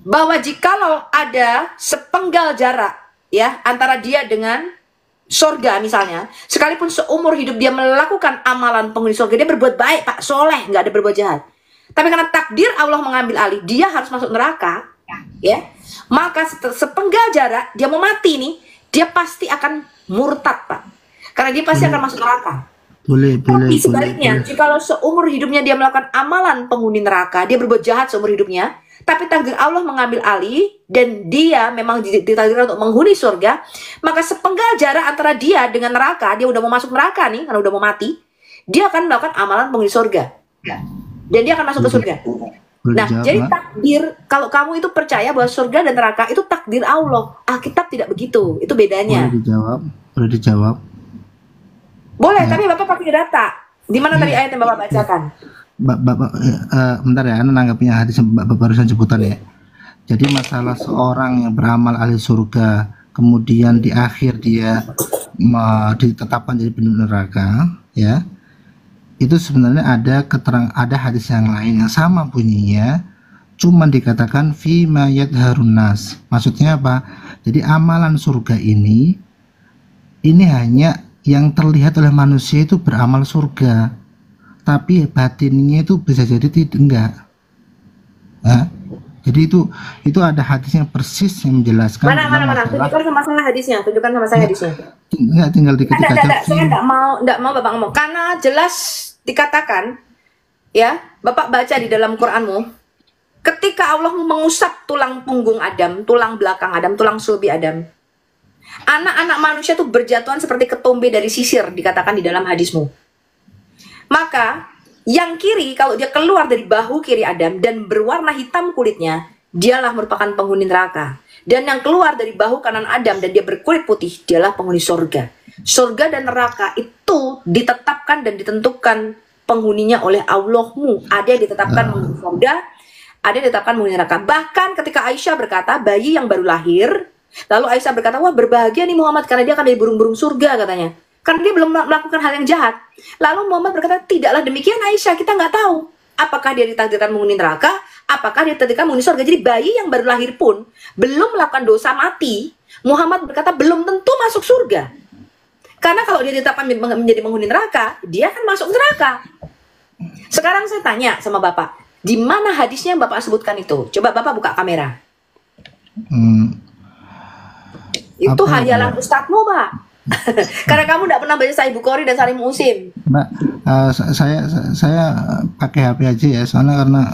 Bahwa jikalau ada sepenggal jarak ya antara dia dengan surga misalnya, sekalipun seumur hidup dia melakukan amalan penghuni surga, dia berbuat baik, Pak, soleh, nggak ada berbuat jahat. Tapi karena takdir Allah mengambil alih, dia harus masuk neraka, ya. Maka sepenggal jarak dia mau mati nih, dia pasti akan murtad, Pak. Karena dia pasti akan masuk neraka. Tapi sebaliknya, jikalau seumur hidupnya dia melakukan amalan penghuni neraka, dia berbuat jahat seumur hidupnya, tapi takdir Allah mengambil alih dan dia memang ditakdirkan untuk menghuni surga, maka sepenggal jarak antara dia dengan neraka, dia udah mau masuk neraka nih, karena udah mau mati, dia akan melakukan amalan penghuni surga. Dan dia akan masuk ke surga. Nah, jadi takdir, kalau kamu itu percaya bahwa surga dan neraka itu takdir Allah. Alkitab tidak begitu, itu bedanya. Boleh dijawab. Boleh, tapi Bapak pakai data. Di mana tadi ayat yang Bapak bacakan? Bapak, bentar ya, Anda nanggapnya hadis yang Bapak barusan sebutan ya. Jadi masalah seorang yang beramal ahli surga, kemudian di akhir dia ditetapkan jadi penduduk neraka, ya. Itu sebenarnya ada hadis yang lain yang sama bunyinya, cuman dikatakan fi ma yadharun nas. Maksudnya apa? Jadi amalan surga ini hanya yang terlihat oleh manusia itu beramal surga, tapi batinnya itu bisa jadi enggak. Nah, jadi itu ada hadis yang persis yang menjelaskan. Mana? Tunjukkan sama saya hadisnya. Enggak, tinggal diketik aja. Saya enggak mau Bapak ngomong. Karena jelas dikatakan, ya, Bapak baca di dalam Quranmu, ketika Allah mengusap tulang punggung Adam, tulang belakang Adam, tulang sulbi Adam, anak-anak manusia itu berjatuhan seperti ketombe dari sisir, dikatakan di dalam hadismu. Maka yang kiri, kalau dia keluar dari bahu kiri Adam dan berwarna hitam kulitnya, dialah merupakan penghuni neraka. Dan yang keluar dari bahu kanan Adam dan dia berkulit putih, dialah penghuni surga. Surga dan neraka itu ditetapkan dan ditentukan penghuninya oleh Allahmu. Ada yang ditetapkan menghuni surga, ada yang ditetapkan menghuni neraka. Bahkan ketika Aisyah berkata, bayi yang baru lahir, lalu Aisyah berkata, wah berbahagia nih Muhammad karena dia akan dari burung-burung surga katanya. Karena dia belum melakukan hal yang jahat. Lalu Muhammad berkata, tidaklah demikian Aisyah, kita nggak tahu. Apakah dia ditakdirkan menghuni neraka, apakah dia ditakdirkan menghuni surga. Jadi bayi yang baru lahir pun, belum melakukan dosa mati, Muhammad berkata belum tentu masuk surga. Karena kalau dia ditetapkan menjadi penghuni neraka, dia akan masuk neraka. Sekarang saya tanya sama Bapak, di mana hadisnya yang Bapak sebutkan itu? Coba Bapak buka kamera. Itu Apa hayalan Ustadzmu, Pak. Karena kamu tidak pernah baca Sahih Bukhari dan Sahih Muslim. Mbak, saya pakai HP aja ya, soalnya karena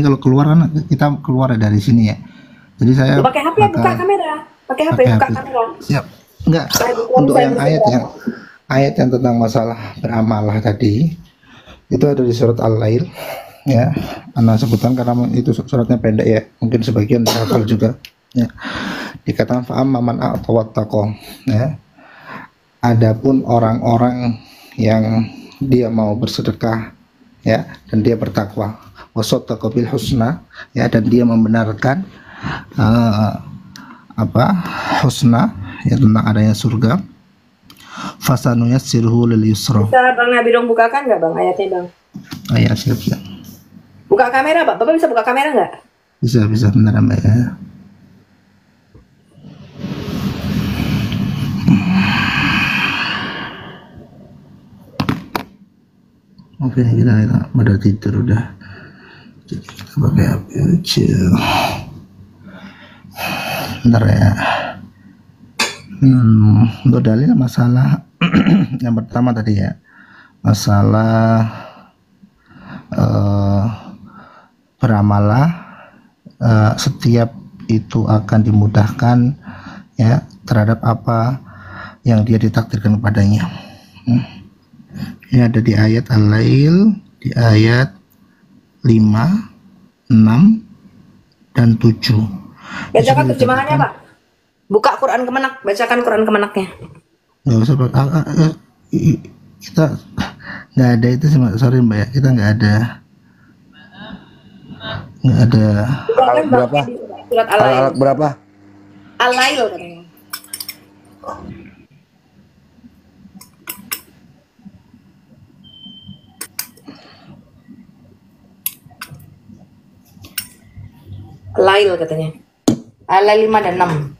kalau keluar kan kita keluar dari sini ya. Jadi saya Pakai HP, buka kamera. Pakai HP, buka kamera. Siap. Enggak. Sahih Bukhari, Untuk Sahih yang Muslim. ayat yang tentang masalah beramalah tadi itu ada di surat Al-Lail ya. Ana sebutan karena itu suratnya pendek ya. Mungkin sebagian hafal juga ya. Dikatakan fa'amma man a'ta wattaqa ya. Adapun orang-orang yang dia mau bersedekah ya dan dia bertakwa, wasaddaqa bil husna ya, dan dia membenarkan husna ya, tentang adanya surga, fasanuyassiruhu lil yusra. Bisa Bang Nabi dong bukakan nggak Bang ayatnya Bang? Ya, siap. Buka kamera Pak, Bapak bisa buka kamera nggak? Bisa benar Mbak ya. Oke, kita pada tidur udah. Jadi kita pakai HP aja. Bentar ya. Untuk dalil masalah yang pertama tadi ya, masalah beramalah setiap itu akan dimudahkan ya terhadap apa yang dia ditakdirkan kepadanya. Ini ada di ayat Al-Lail, di ayat 5, 6, dan 7. Bacakan terjemahannya Pak. Buka Quran Kemenak, bacakan Quran Kemenaknya. Nggak usah Pak. Kita nggak ada itu sih, sorry Mbak ya, kita nggak ada. Bukakan berapa? Bang, di surat Al-Lail. Alat berapa? Al-Lail katanya. Al-Lail katanya. Al-Lail 5 dan 6.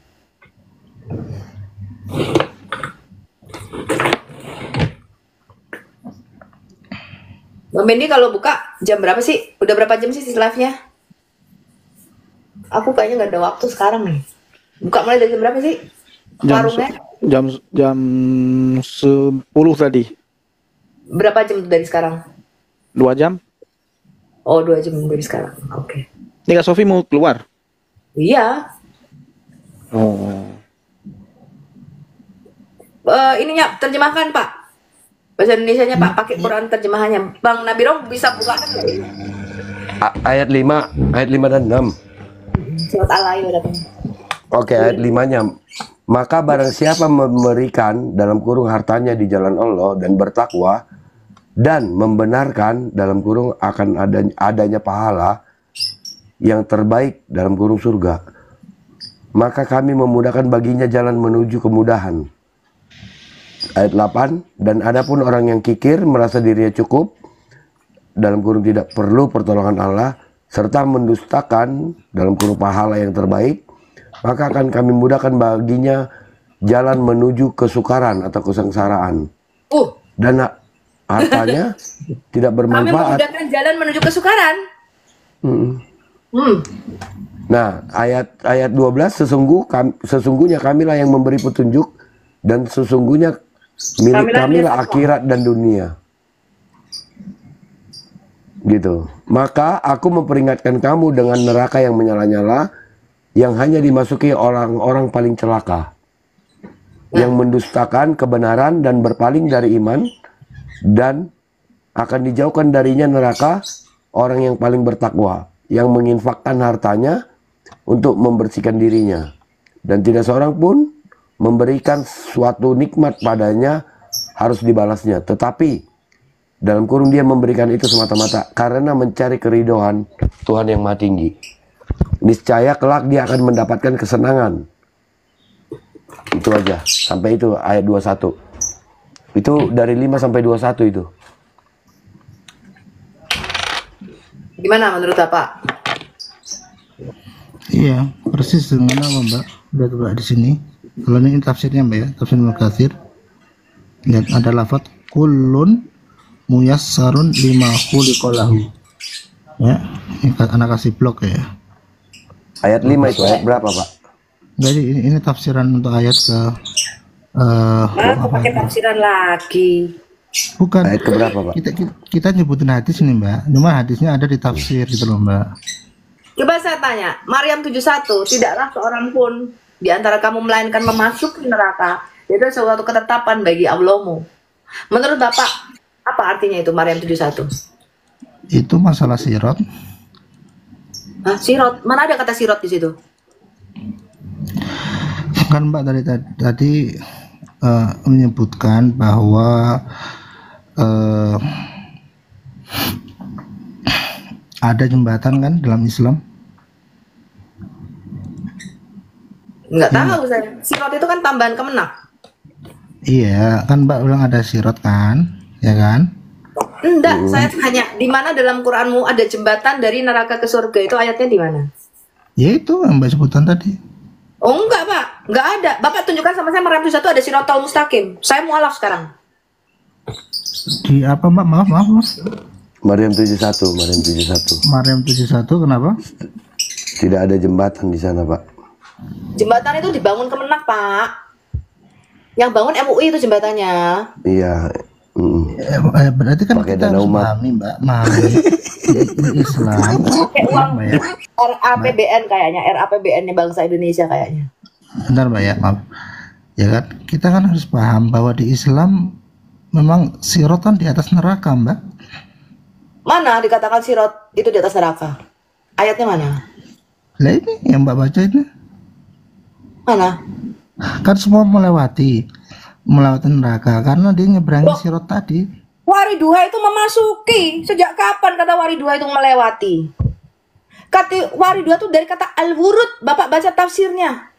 Bang Bendi kalau buka jam berapa sih? Udah berapa jam sih live-nya? Aku kayaknya nggak ada waktu sekarang nih. Buka mulai dari jam berapa sih? Warungnya? Jam 10 tadi. Berapa jam dari sekarang? 2 jam. Oh, 2 jam dari sekarang. Oke. Ini Kak Sofi mau keluar. Iya. Oh. Ininya terjemahkan Pak. Bahasa Indonesianya Pak, pakai Quran terjemahannya. Bang Nabiro bisa bukakan nggak? Ayat 5 dan 6. Surat Al-Lail katanya. Oke, ayat 5-nya. Maka barang siapa memberikan dalam kurung hartanya di jalan Allah dan bertakwa dan membenarkan dalam kurung akan adanya pahala yang terbaik dalam kurung surga, maka kami memudahkan baginya jalan menuju kemudahan. Ayat 8, dan adapun orang yang kikir merasa dirinya cukup dalam kurung tidak perlu pertolongan Allah serta mendustakan dalam kurung pahala yang terbaik, maka akan kami mudahkan baginya jalan menuju kesukaran atau kesengsaraan. Dan hartanya tidak Kami bermanfaat. memudahkan jalan menuju kesukaran. Nah, ayat 12, sesungguhnya kamilah yang memberi petunjuk dan sesungguhnya milik kamilah akhirat dan dunia. Gitu. Maka aku memperingatkan kamu dengan neraka yang menyala-nyala, yang hanya dimasuki orang-orang paling celaka, yang mendustakan kebenaran dan berpaling dari iman, dan akan dijauhkan darinya neraka orang yang paling bertakwa, yang menginfakkan hartanya untuk membersihkan dirinya, dan tidak seorang pun memberikan suatu nikmat padanya harus dibalasnya, tetapi dalam kurung dia memberikan itu semata-mata karena mencari keridhaan Tuhan yang Maha Tinggi. Niscaya kelak dia akan mendapatkan kesenangan. Itu aja, sampai itu ayat 21. Itu dari 5 sampai 21 itu. Gimana menurut Bapak? Iya, persis dengan apa Mbak? Lihat Mbak di sini. Kalau ini tafsirnya Mbak ya, tafsir Mukatsir. Lihat ada lafaz kullun muyassarun lima khuliqalahu. Ya, ini anak kasih blok ya. Ayat 5 itu ayat berapa, Pak? Jadi ini tafsiran untuk ayat ke Aku pakai tafsiran lagi. bukan Ayat ke berapa, Pak? kita nyebutin hadis ini Mbak. Cuma hadisnya ada di tafsir gitu loh Mbak. Coba saya tanya, Maryam 71, tidaklah seorang pun di antara kamu melainkan memasuki neraka. Itu suatu ketetapan bagi Allahmu. Menurut Bapak, apa artinya itu Maryam 71? Itu masalah sirat. Hah, sirot? Mana ada kata sirot di situ? Kan Mbak tadi menyebutkan bahwa ada jembatan kan dalam Islam. Nggak tahu saya. Sirot itu kan tambahan kemenak. Iya, kan Mbak bilang ada sirat kan, ya kan? Enggak, saya tanya, di mana dalam Quranmu ada jembatan dari neraka ke surga? Itu ayatnya di mana? Ya itu yang Mbak sebutan tadi. Oh enggak Pak, enggak ada. Bapak tunjukkan sama saya Maryam 71 ada sirotol mustaqim. Saya mualaf sekarang. Di apa Mbak? Maaf. Maryam 71, Maryam 71. Maryam 71 kenapa? Tidak ada jembatan di sana, Pak. Jembatan itu dibangun Kemenak Pak. Yang bangun MUI itu jembatannya. Iya. Berarti kan Pakai kita dana harus umat. memahami Mbak, memahami di Islam. Pakai uang Mbak ya. RAPBN kayaknya, RAPBN-nya bangsa Indonesia kayaknya. Bentar Mbak ya, maaf. Ya kan, kita kan harus paham bahwa di Islam memang sirat kan di atas neraka Mbak. Mana dikatakan sirot itu di atas neraka? Ayatnya mana? Lah ini yang Mbak baca itu. Mana? Kan semua melewati neraka karena dia nyeberangi sirat tadi. Wariduha itu memasuki. Sejak kapan kata wariduha itu melewati? Kata wariduha itu dari kata al-wurud. Bapak baca tafsirnya.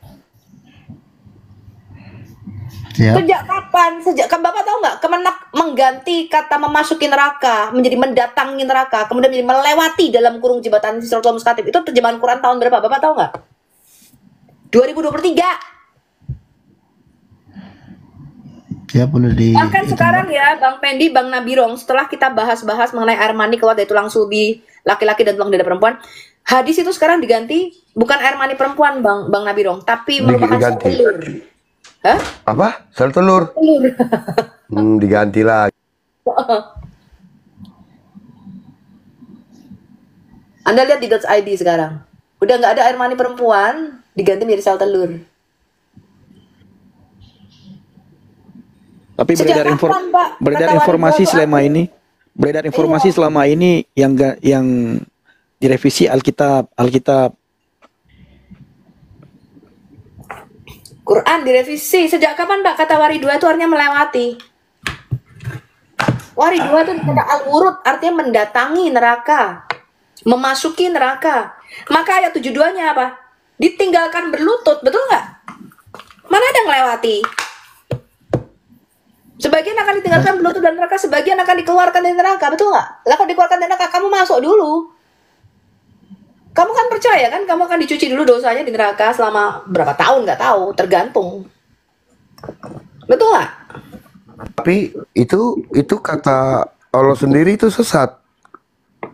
Ya. Sejak kapan? Sejak kan Bapak tahu nggak? Kemenak mengganti kata memasuki neraka menjadi mendatangi neraka, kemudian menjadi melewati dalam kurung jembatan Siratal Mustaqim. Itu terjemahan Quran tahun berapa? Bapak tahu nggak? 2023. Ya boleh di Bahkan itu, sekarang Mbak. ya Bang Pendi, Bang Nabirong, setelah kita bahas-bahas mengenai air mani keluar dari tulang sulbi laki-laki dan tulang dada perempuan, hadis itu sekarang diganti bukan air mani perempuan Bang Nabirong, tapi merupakan sel Diganti. telur. Hah? Apa? Sel telur. Telur. Diganti lagi. Anda lihat di .id sekarang. Udah nggak ada air mani perempuan, diganti menjadi sel telur. Tapi Sejak beredar, kapan, Pak? beredar Kata informasi wariduha itu selama apa? ini, beredar informasi selama ini yang direvisi Alkitab. Quran direvisi. Sejak kapan Mbak kata waridua itu artinya melewati? Waridua itu kata al-wurud artinya mendatangi neraka, memasuki neraka. Maka ayat 72-nya apa? Ditinggalkan berlutut, betul nggak? Mana ada melewati? Sebagian akan ditinggalkan berlutut dan neraka, sebagian akan dikeluarkan dari neraka, betul nggak? Lah kalau dikeluarkan dari neraka, kamu masuk dulu. Kamu kan percaya kan, kamu akan dicuci dulu dosanya di neraka selama berapa tahun, nggak tahu, tergantung. Betul nggak? Tapi itu kata Allah sendiri itu sesat,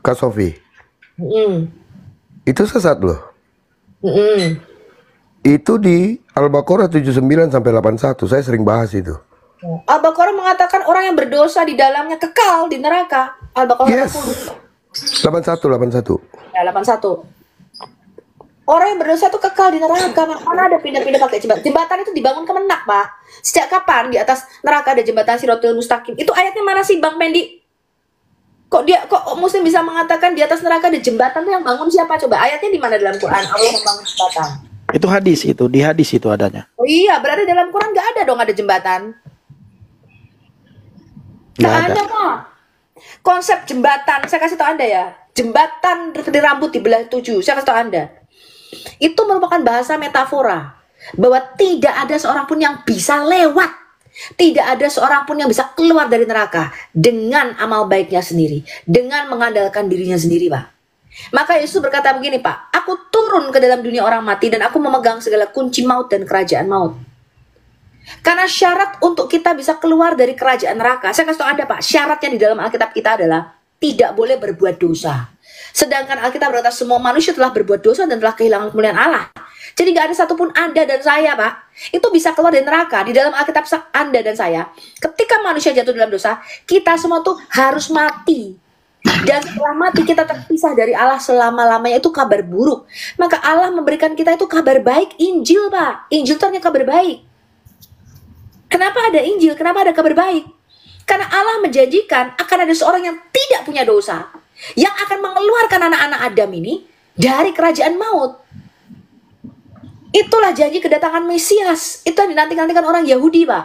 Kak Sofi. Itu sesat loh. Itu di Al-Baqarah 79 sampai 81. Saya sering bahas itu. Al-Baqarah mengatakan orang yang berdosa di dalamnya kekal di neraka. Al-Baqarah Yes. 81. Ya, 81. Orang yang berdosa itu kekal di neraka. Mana ada pindah-pindah pakai jembatan? Jembatan itu dibangun Kemenak, Pak. Sejak kapan di atas neraka ada jembatan Siratal Mustaqim? Itu ayatnya mana sih, Bang Pendi? Kok Muslim bisa mengatakan di atas neraka ada jembatan tuh yang bangun siapa? Coba ayatnya di mana dalam Quran? Allah membangun jembatan. Itu hadis itu, di hadis itu adanya. Oh iya, berarti dalam Quran nggak ada dong ada jembatan. Nggak ada. Ada, Pak. Konsep jembatan, saya kasih tahu Anda ya. Jembatan di rambut dibelah 7, saya kasih tahu Anda. Itu merupakan bahasa metafora bahwa tidak ada seorang pun yang bisa lewat Tidak ada seorang pun yang bisa keluar dari neraka dengan amal baiknya sendiri, dengan mengandalkan dirinya sendiri, Pak. Maka Yesus berkata begini, Pak, aku turun ke dalam dunia orang mati dan aku memegang segala kunci maut dan kerajaan maut. Karena syarat untuk kita bisa keluar dari kerajaan neraka, saya kasih tahu Anda, Pak, syaratnya di dalam Alkitab kita adalah tidak boleh berbuat dosa. Sedangkan Alkitab berkata semua manusia telah berbuat dosa dan telah kehilangan kemuliaan Allah. Jadi gak ada satupun Anda dan saya, Pak, itu bisa keluar dari neraka. Di dalam Alkitab Anda dan saya, ketika manusia jatuh dalam dosa, kita semua tuh harus mati. Dan setelah mati kita terpisah dari Allah selama-lamanya, itu kabar buruk. Maka Allah memberikan kita itu kabar baik, Injil, Pak. Injil itu artinya kabar baik. Kenapa ada Injil? Kenapa ada kabar baik? Karena Allah menjanjikan akan ada seorang yang tidak punya dosa, yang akan mengeluarkan anak-anak Adam ini dari kerajaan maut. Itulah janji kedatangan Mesias. Itu yang dinantikan orang Yahudi, Pak.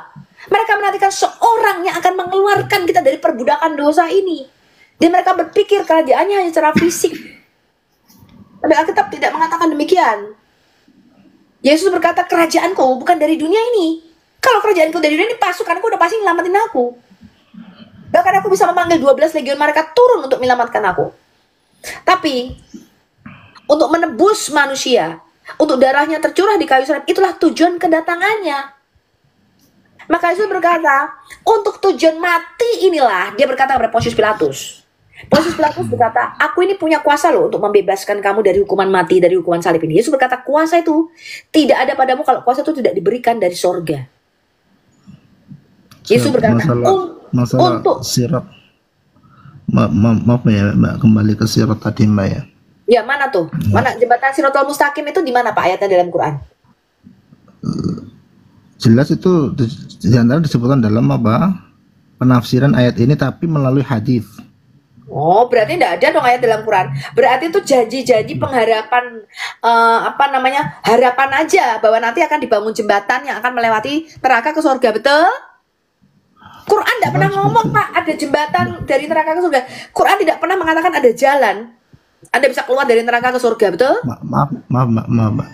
Mereka menantikan seorang yang akan mengeluarkan kita dari perbudakan dosa ini. Dan mereka berpikir kerajaannya hanya secara fisik. Tapi Alkitab tidak mengatakan demikian. Yesus berkata, kerajaanku bukan dari dunia ini. Kalau kerajaanku dari dunia ini, pasukanku udah pasti nyelamatin aku. Bahkan aku bisa memanggil 12 legion malaikat turun untuk menyelamatkan aku. Tapi untuk menebus manusia, untuk darahnya tercurah di kayu salib, itulah tujuan kedatangannya. Maka Yesus berkata, untuk tujuan mati inilah, dia berkata kepada Pontius Pilatus. Pontius Pilatus berkata, aku ini punya kuasa loh untuk membebaskan kamu dari hukuman mati, dari hukuman salib ini. Yesus berkata, kuasa itu tidak ada padamu kalau kuasa itu tidak diberikan dari sorga. Yesus berkata, masalah untuk sirat. Maaf ya Mbak, kembali ke sirat tadi Mbak ya. Ya, mana tuh? Mana jembatan Siratal Mustaqim itu di mana Pak ayatnya dalam Quran? Jelas itu di antara disebutkan dalam apa? Penafsiran ayat ini tapi melalui hadis. Oh, berarti tidak ada dong ayat dalam Quran. Berarti itu janji-janji pengharapan harapan aja bahwa nanti akan dibangun jembatan yang akan melewati neraka ke surga, betul? Quran tidak pernah ngomong, Pak, ada jembatan dari neraka ke surga. Quran tidak pernah mengatakan ada jalan. Anda bisa keluar dari neraka ke surga, betul? Maaf. Mbak.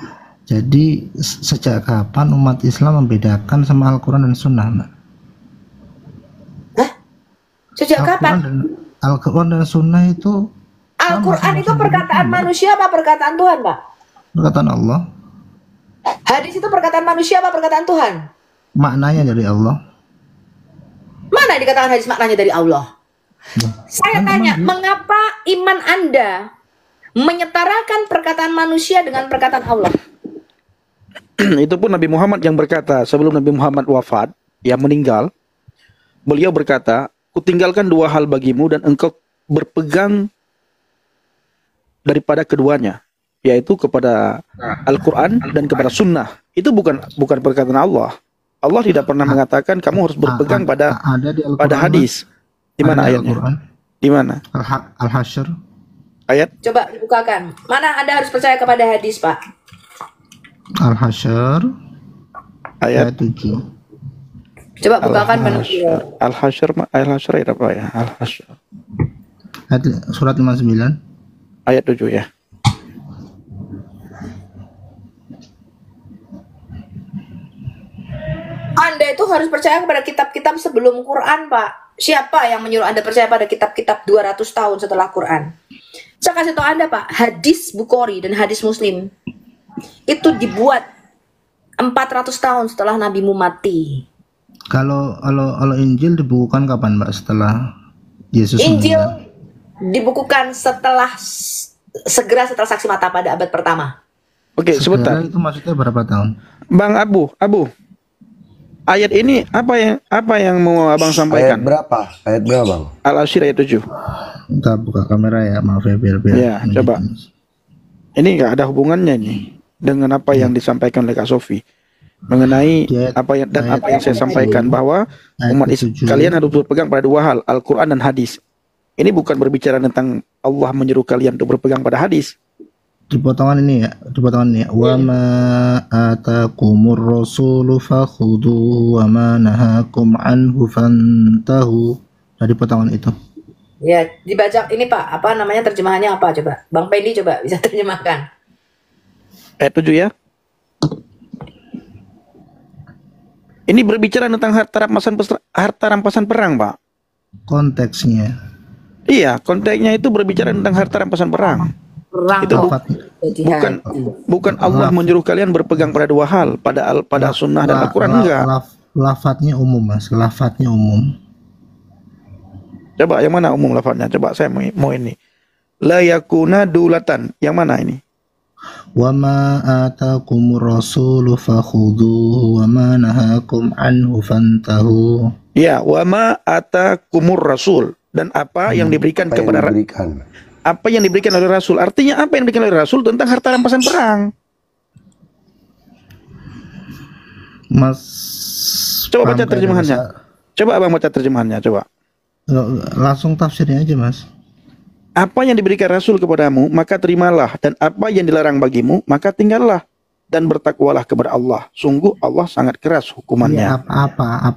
Jadi sejak kapan umat Islam membedakan sama Al-Quran dan Sunnah, Mbak? Hah? Sejak kapan? Al-Quran dan Sunnah itu Al-Quran itu perkataan manusia apa perkataan Tuhan, Pak? Perkataan Allah. Hadis itu perkataan manusia apa perkataan Tuhan? Maknanya dari Allah. Mana yang dikatakan hadis maknanya dari Allah? Saya tanya, mengapa iman Anda menyetarakan perkataan manusia dengan perkataan Allah? Itu pun Nabi Muhammad yang berkata sebelum Nabi Muhammad wafat, yang meninggal, beliau berkata, kutinggalkan dua hal bagimu dan engkau berpegang daripada keduanya, yaitu kepada Al-Quran dan kepada Sunnah. Itu bukan perkataan Allah. Allah tidak pernah mengatakan kamu harus berpegang pada hadis. Di mana ayatnya? Di mana? Al-Hasyr. Ayat? Coba dibukakan. Mana Anda harus percaya kepada hadis, Pak? Al-Hasyr ayat 7. Coba bukakan Al-Hasyr ayat apa ya? Al-Hasyr. Surat 59 ayat 7 ya. Anda itu harus percaya kepada kitab-kitab sebelum Quran, Pak. Siapa yang menyuruh Anda percaya pada kitab-kitab 200 tahun setelah Quran? Saya kasih tahu Anda, Pak, hadis Bukhari dan hadis Muslim itu dibuat 400 tahun setelah Nabimu mati. Kalau Injil dibukukan kapan, Mbak? Setelah Yesus Injil meninggal? Dibukukan segera setelah saksi mata pada abad pertama. Oke, sebentar. Itu maksudnya berapa tahun? Bang Abu. Ayat ini apa yang mau Abang sampaikan? Ayat berapa, Bang? Al-Hasyr ayat 7. Kita buka kamera ya, maaf ya biar. Ya, coba. Ini nggak ada hubungannya nih dengan apa yang disampaikan oleh Kak Sofi mengenai apa yang saya sampaikan bahwa umat kalian harus berpegang pada dua hal, Al-Quran dan hadis. Ini bukan berbicara tentang Allah menyuruh kalian untuk berpegang pada hadis. Di potongan ini ya. Wa ma atakumur rasulu fakhudhu wa ma nahakum anhu fantahu. Dari potongan itu. Ya, dibaca ini Pak, apa namanya terjemahannya apa coba? Bang Pendi coba bisa terjemahkan. Ayat 7 ya. Ini berbicara tentang harta rampasan perang, Pak. Konteksnya. Iya, konteksnya itu berbicara tentang harta rampasan perang. Perang Itu kok Lafat- jadi Bukan hati. bukan Allah menyuruh kalian berpegang pada dua hal, pada sunnah dan Al-Quran, enggak. Lafadznya umum, Mas. Lafadznya umum. Coba yang mana umum lafadznya? Coba saya mau ini. La yakuna dulatan. Yang mana ini? Wa ma atakumur rasulu fakhudhuhu wa ma nahakum anhu fantahu. Ya, wa ma atakumur rasul, dan apa yang diberikan Apa yang kepada diberikan? apa yang diberikan oleh Rasul. Artinya apa yang diberikan oleh Rasul tentang harta rampasan perang. Mas, Coba paham baca kaidah terjemahannya. Coba Abang baca terjemahannya, coba. langsung tafsirnya aja, Mas. Apa yang diberikan Rasul kepadamu, maka terimalah, dan apa yang dilarang bagimu, maka tinggallah, dan bertakwalah kepada Allah. Sungguh Allah sangat keras hukumannya. Ya, apa-apa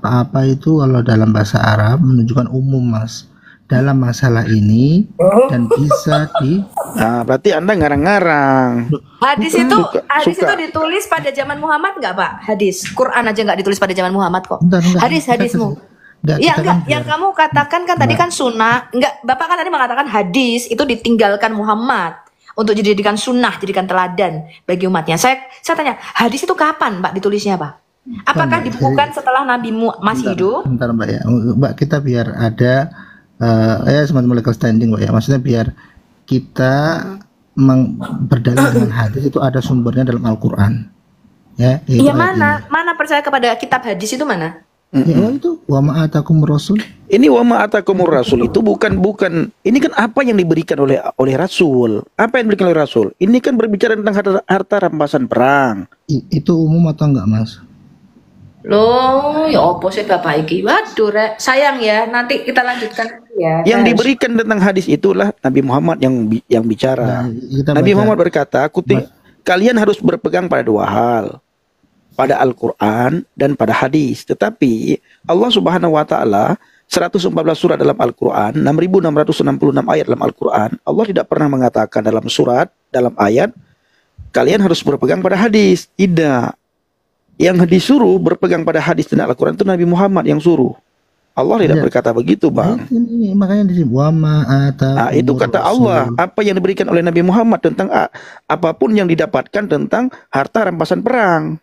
itu kalau dalam bahasa Arab menunjukkan umum, Mas. Dalam masalah ini dan bisa di Nah, berarti Anda ngarang-ngarang. Hadis itu hadis suka. itu ditulis pada zaman Muhammad nggak, Pak? Hadis Quran aja nggak ditulis pada zaman Muhammad kok. Enggak, Hadismu. enggak, Iya kita enggak, kan yang kamu katakan kan tadi kan sunnah. Enggak, Bapak kan tadi mengatakan hadis itu ditinggalkan Muhammad untuk dijadikan sunnah, jadikan teladan bagi umatnya. Saya tanya, hadis itu kapan, Pak, ditulisnya, Pak? Apakah dibukukan setelah Nabi masih hidup? Bentar, Mbak ya. Mbak, kita biar ada ya semacam legal standing, Mbak ya. Maksudnya biar kita berdalil dengan hadis itu ada sumbernya dalam Al-Qur'an. Ya, itu Iya, ayat mana percaya kepada kitab hadis itu mana? ini. Ya, itu wa ma atakum rasul. Ini wa ma atakumur rasul itu bukan ini kan apa yang diberikan oleh Rasul. Apa yang diberikan oleh Rasul? Ini kan berbicara tentang harta rampasan perang. Itu umum atau enggak, Mas? Loh, ya opo sih Bapak iki? Waduh, Rek. Sayang ya, nanti kita lanjutkan ya. Yang diberikan tentang hadis itulah Nabi Muhammad yang bicara. Nah, kita Nabi baca. Muhammad berkata, kalian harus berpegang pada dua hal, pada Al-Quran dan pada hadis. Tetapi Allah Subhanahu wa taala 114 surat dalam Al-Quran, 6.666 ayat dalam Al-Quran, Allah tidak pernah mengatakan dalam surat, dalam ayat, kalian harus berpegang pada hadis. Tidak. Yang disuruh berpegang pada hadis dan Al-Quran itu Nabi Muhammad yang suruh. Allah tidak Ya. berkata begitu, Bang. Ini makanya di sini wa ma atakum. Nah, itu kata Allah. Apa yang diberikan oleh Nabi Muhammad tentang apapun yang didapatkan tentang harta rampasan perang.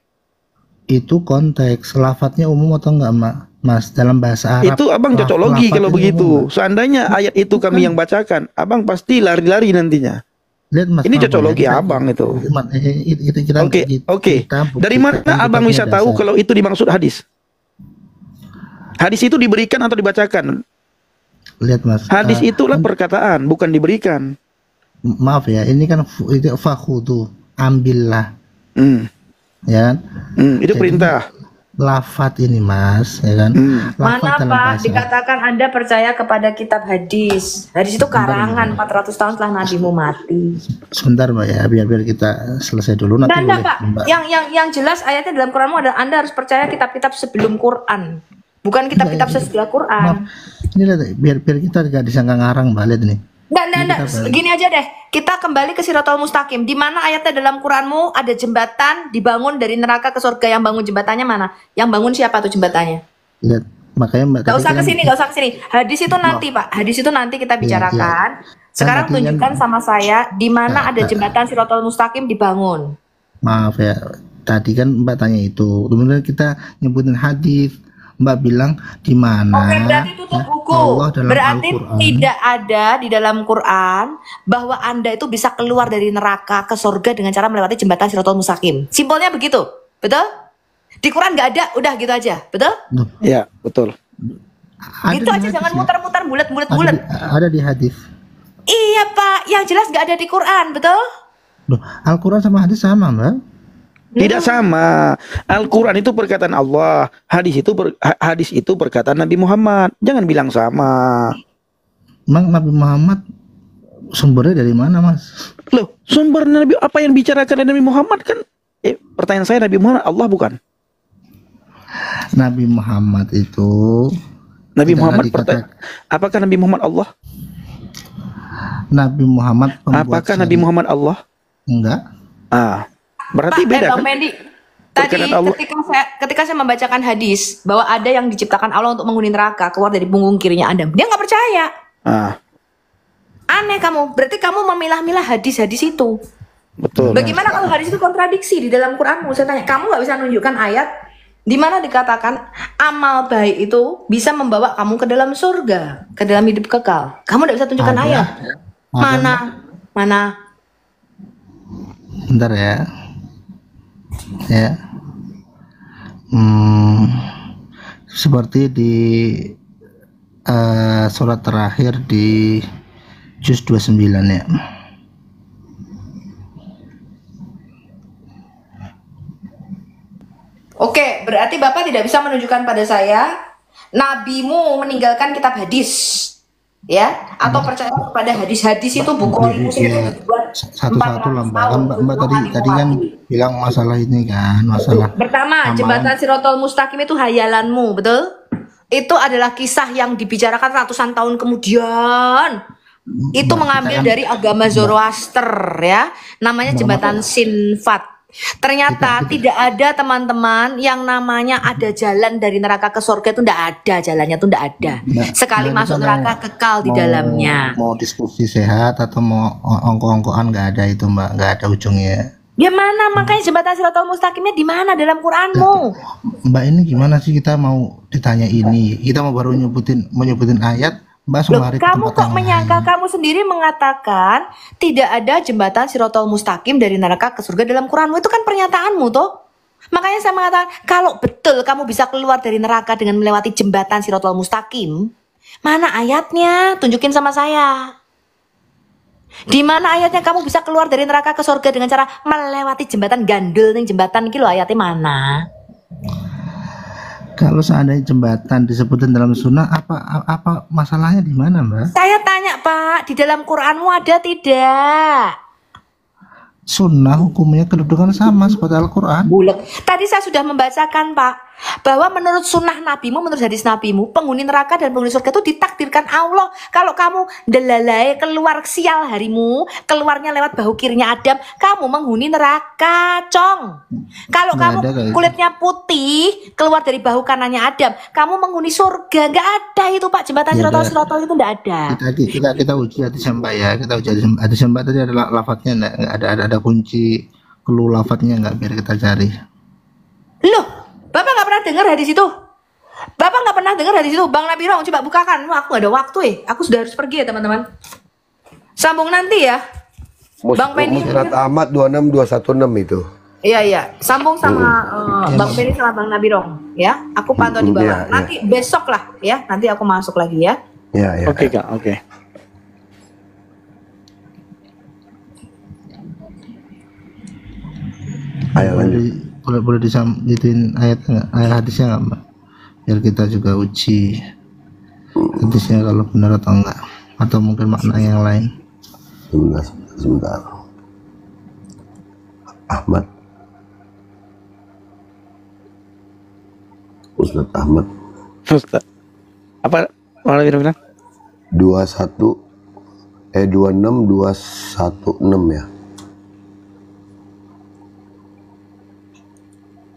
Itu konteks. Lafadznya umum atau enggak, Mas? Dalam bahasa Arab. Itu abang cocok logi kalau lafadznya begitu. umum, Mas. Seandainya ayat itu kami yang bacakan, abang pasti lari-lari nantinya. Lihat, Mas, Ini paham cocok ya? logi Kita- abang itu. Itu kita Oke. kita buktikan Dari mana kita abang bisa punya tahu dasar. kalau itu dimaksud hadis? Hadis itu diberikan atau dibacakan? Lihat, Mas. Hadis itulah perkataan, bukan diberikan. Maaf ya, ini kan itu fakhudu, ambillah, Hmm. ya kan? Itu Jadi, perintah. Lafat ini, Mas, ya kan? Hmm. Lafat Mana dalam Pak bahasa. dikatakan Anda percaya kepada kitab hadis. Hadis itu karangan 400 tahun setelah nabimu mati. Sebentar, Mbak ya, biar kita selesai dulu nanti Enggak, boleh, Pak. Mbak. Yang jelas ayatnya dalam Quranmu adalah Anda harus percaya kitab-kitab sebelum Quran. Bukan kitab-kitab sesudah Maaf, Quran. ini lihat, biar kita nggak disangka ngarang, Mbak, lihat nih. Enggak. Gini aja deh. Kita kembali ke Siratal Mustaqim. Di mana ayatnya dalam Quranmu ada jembatan dibangun dari neraka ke surga. Yang bangun jembatannya mana? Yang bangun siapa tuh jembatannya? Lihat, makanya Mbak. Gak tadi usah kan- kesini, gak usah kesini. Hadis itu nanti, Pak. Hadis itu nanti kita bicarakan. Sekarang Kan tadi tunjukkan kan- sama saya di mana ada jembatan Siratal Mustaqim dibangun. Maaf ya, tadi kan Mbak tanya itu. Kemudian kita nyebutin hadis. Mbak bilang di mana? Oke, berarti tutup buku. Allah dalam Berarti Al-Quran. tidak ada di dalam Quran bahwa Anda itu bisa keluar dari neraka ke surga dengan cara melewati jembatan Siratal Mustaqim. Simpelnya begitu. Betul? Di Quran nggak ada, udah gitu aja. Betul? Loh, Ya, betul. ada Gitu di aja, hadis jangan ya. muter-muter bulat-bulat Ada bulat. ada di hadis. Iya, Pak. Yang jelas nggak ada di Quran, betul? Loh, Al-Quran sama hadis sama, Mbak. Tidak sama. Al-Quran itu perkataan Allah. Hadis itu perkataan Nabi Muhammad. Jangan bilang sama. Emang Nabi Muhammad sumbernya dari mana, Mas? Loh, sumber Nabi apa yang bicarakan Nabi Muhammad kan? Pertanyaan saya, Nabi Muhammad Allah bukan? Nabi Muhammad itu Nabi Tidak Muhammad dikatakan- apakah Nabi Muhammad Allah? Nabi Muhammad pembuat Apakah Nabi Muhammad Allah? Enggak. Berarti Pak, beda Bang kan? Pendi. Tadi Berkenan Allah. ketika saya membacakan hadis bahwa ada yang diciptakan Allah untuk menghuni neraka keluar dari punggung kirinya Adam, dia nggak percaya. Ah, Aneh kamu, berarti kamu memilah-milah hadis-hadis itu. betul. Bagaimana kalau hadis itu kontradiksi di dalam Quranmu? Saya tanya, kamu nggak bisa menunjukkan ayat di mana dikatakan amal baik itu bisa membawa kamu ke dalam surga, ke dalam hidup kekal. Kamu nggak bisa tunjukkan Ada. ayat. Ada. Mana? Bentar ya. Ya. Seperti di surat terakhir di juz 29 ya. Oke, berarti Bapak tidak bisa menunjukkan pada saya nabimu meninggalkan kitab hadis. Ya, atau percaya kepada hadis-hadis itu buku itu Ya, dibuat satu-satu lah 400 Mbak. tahun. Mbak tadi kan bilang masalah ini kan, masalah Pertama, amalan. jembatan Sirotol Mustaqim itu hayalanmu, betul? Itu adalah kisah yang dibicarakan ratusan tahun kemudian. Itu mengambil dari agama Zoroaster ya, namanya jembatan Sinfat. Ternyata tidak ada teman-teman yang namanya ada jalan dari neraka ke surga itu tidak ada, jalannya itu tidak ada. Sekali Mbak, masuk kita neraka kekal di dalamnya. Mau diskusi sehat atau mau ongko-ongkoan nggak ada itu Mbak, nggak ada ujungnya. Ya mana makanya jembatan Sirotol Mustaqimnya di mana dalam Quranmu? Mbak ini gimana sih, kita mau ditanya ini, kita mau baru nyebutin ayat, Mbak Loh, langsung lari ke kamu tempat kok yang menyangka lain. kamu sendiri mengatakan tidak ada jembatan Sirotol Mustaqim dari neraka ke surga dalam Quranmu, itu kan pernyataanmu toh. Makanya saya mengatakan kalau betul kamu bisa keluar dari neraka dengan melewati jembatan Sirotol Mustaqim, mana ayatnya? Tunjukin sama saya. Di mana ayatnya kamu bisa keluar dari neraka ke surga dengan cara melewati jembatan gandul nih, jembatan iki lho, ayatnya mana? Kalau seandainya jembatan disebutin dalam sunnah, apa masalahnya di mana Mbak? Saya tanya Pak, di dalam Quranmu ada tidak? Sunnah hukumnya kedudukan sama seperti Al-Quran. Bulek. Tadi saya sudah membacakan Pak, bahwa menurut sunnah nabimu, menurut hadis nabimu, penghuni neraka dan penghuni surga itu ditakdirkan Allah. Kalau kamu delalai keluar sial harimu, keluarnya lewat bahu kirinya Adam, kamu menghuni neraka, cong. Kalau Nggak kamu ada kayak gitu. kulitnya putih, keluar dari bahu kanannya Adam, kamu menghuni surga. Nggak ada itu Pak, jembatan Nggak ada. Sirotol itu nggak ada. Kita uji hadis Mbak ya, kita uji hadis Mbak tadi ada lafadznya nggak ada kunci clue lafadznya nggak, biar kita cari. Loh, Bapak nggak pernah dengar hadis itu? Bapak nggak pernah dengar hadis itu? Bang Nabirong, coba bukakan. Wah, aku nggak ada waktu Aku sudah harus pergi ya teman-teman. Sambung nanti ya. Bang Penny. Musnad Ahmad 26216 itu. Iya. Sambung sama Bang Penny sama Bang Nabirong. Ya, aku pantau di bawah. Iya, Nanti besok lah ya. Nanti aku masuk lagi ya. Ya, ya. Oke Kak, oke. Ayo lanjut. Boleh disambungin ayat hadisnya nggak Mbak? Biar kita juga uji hadisnya kalau benar atau enggak, atau mungkin makna yang lain. Sebentar. Ahmad. Musnad Ahmad Ustaz. Apa malah bilang? 26216 ya.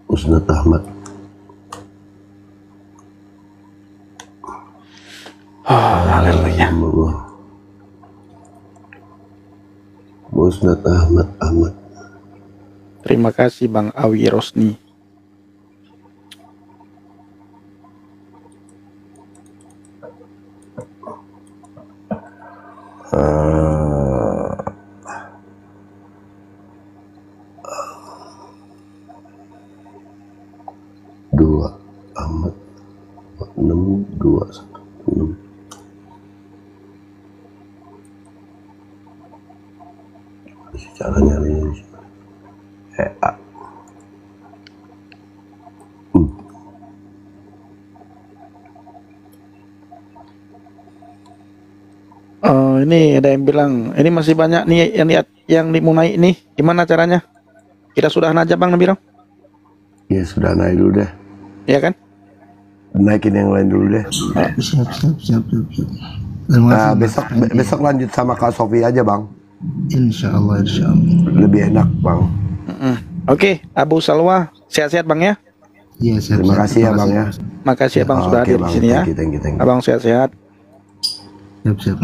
Musnad Ahmad. Haleluya. Musnad Ahmad. Terima kasih Bang Awi Rosni. Dua Ahmad 6216. Cara nyarinya EA. Oh, ini ada yang bilang ini masih banyak nih yang dimulai ini. Gimana caranya? Kita sudah aja Bang Nabirong? Ya sudah naik dulu deh. Iya kan? Naikin yang lain dulu deh. Siap. Terima Nah, kasih. besok lanjut sama Kak Sofi aja, Bang. Insya Allah. Lebih enak, Bang. Oke, Abu Salwa Sehat-sehat Bang ya. Iya, siap, Terima siap. kasih ya Bang ya. Makasih ya Bang Oke, sudah hadir Bang. di sini ya. Thank you. Abang sehat-sehat. Siap, siap.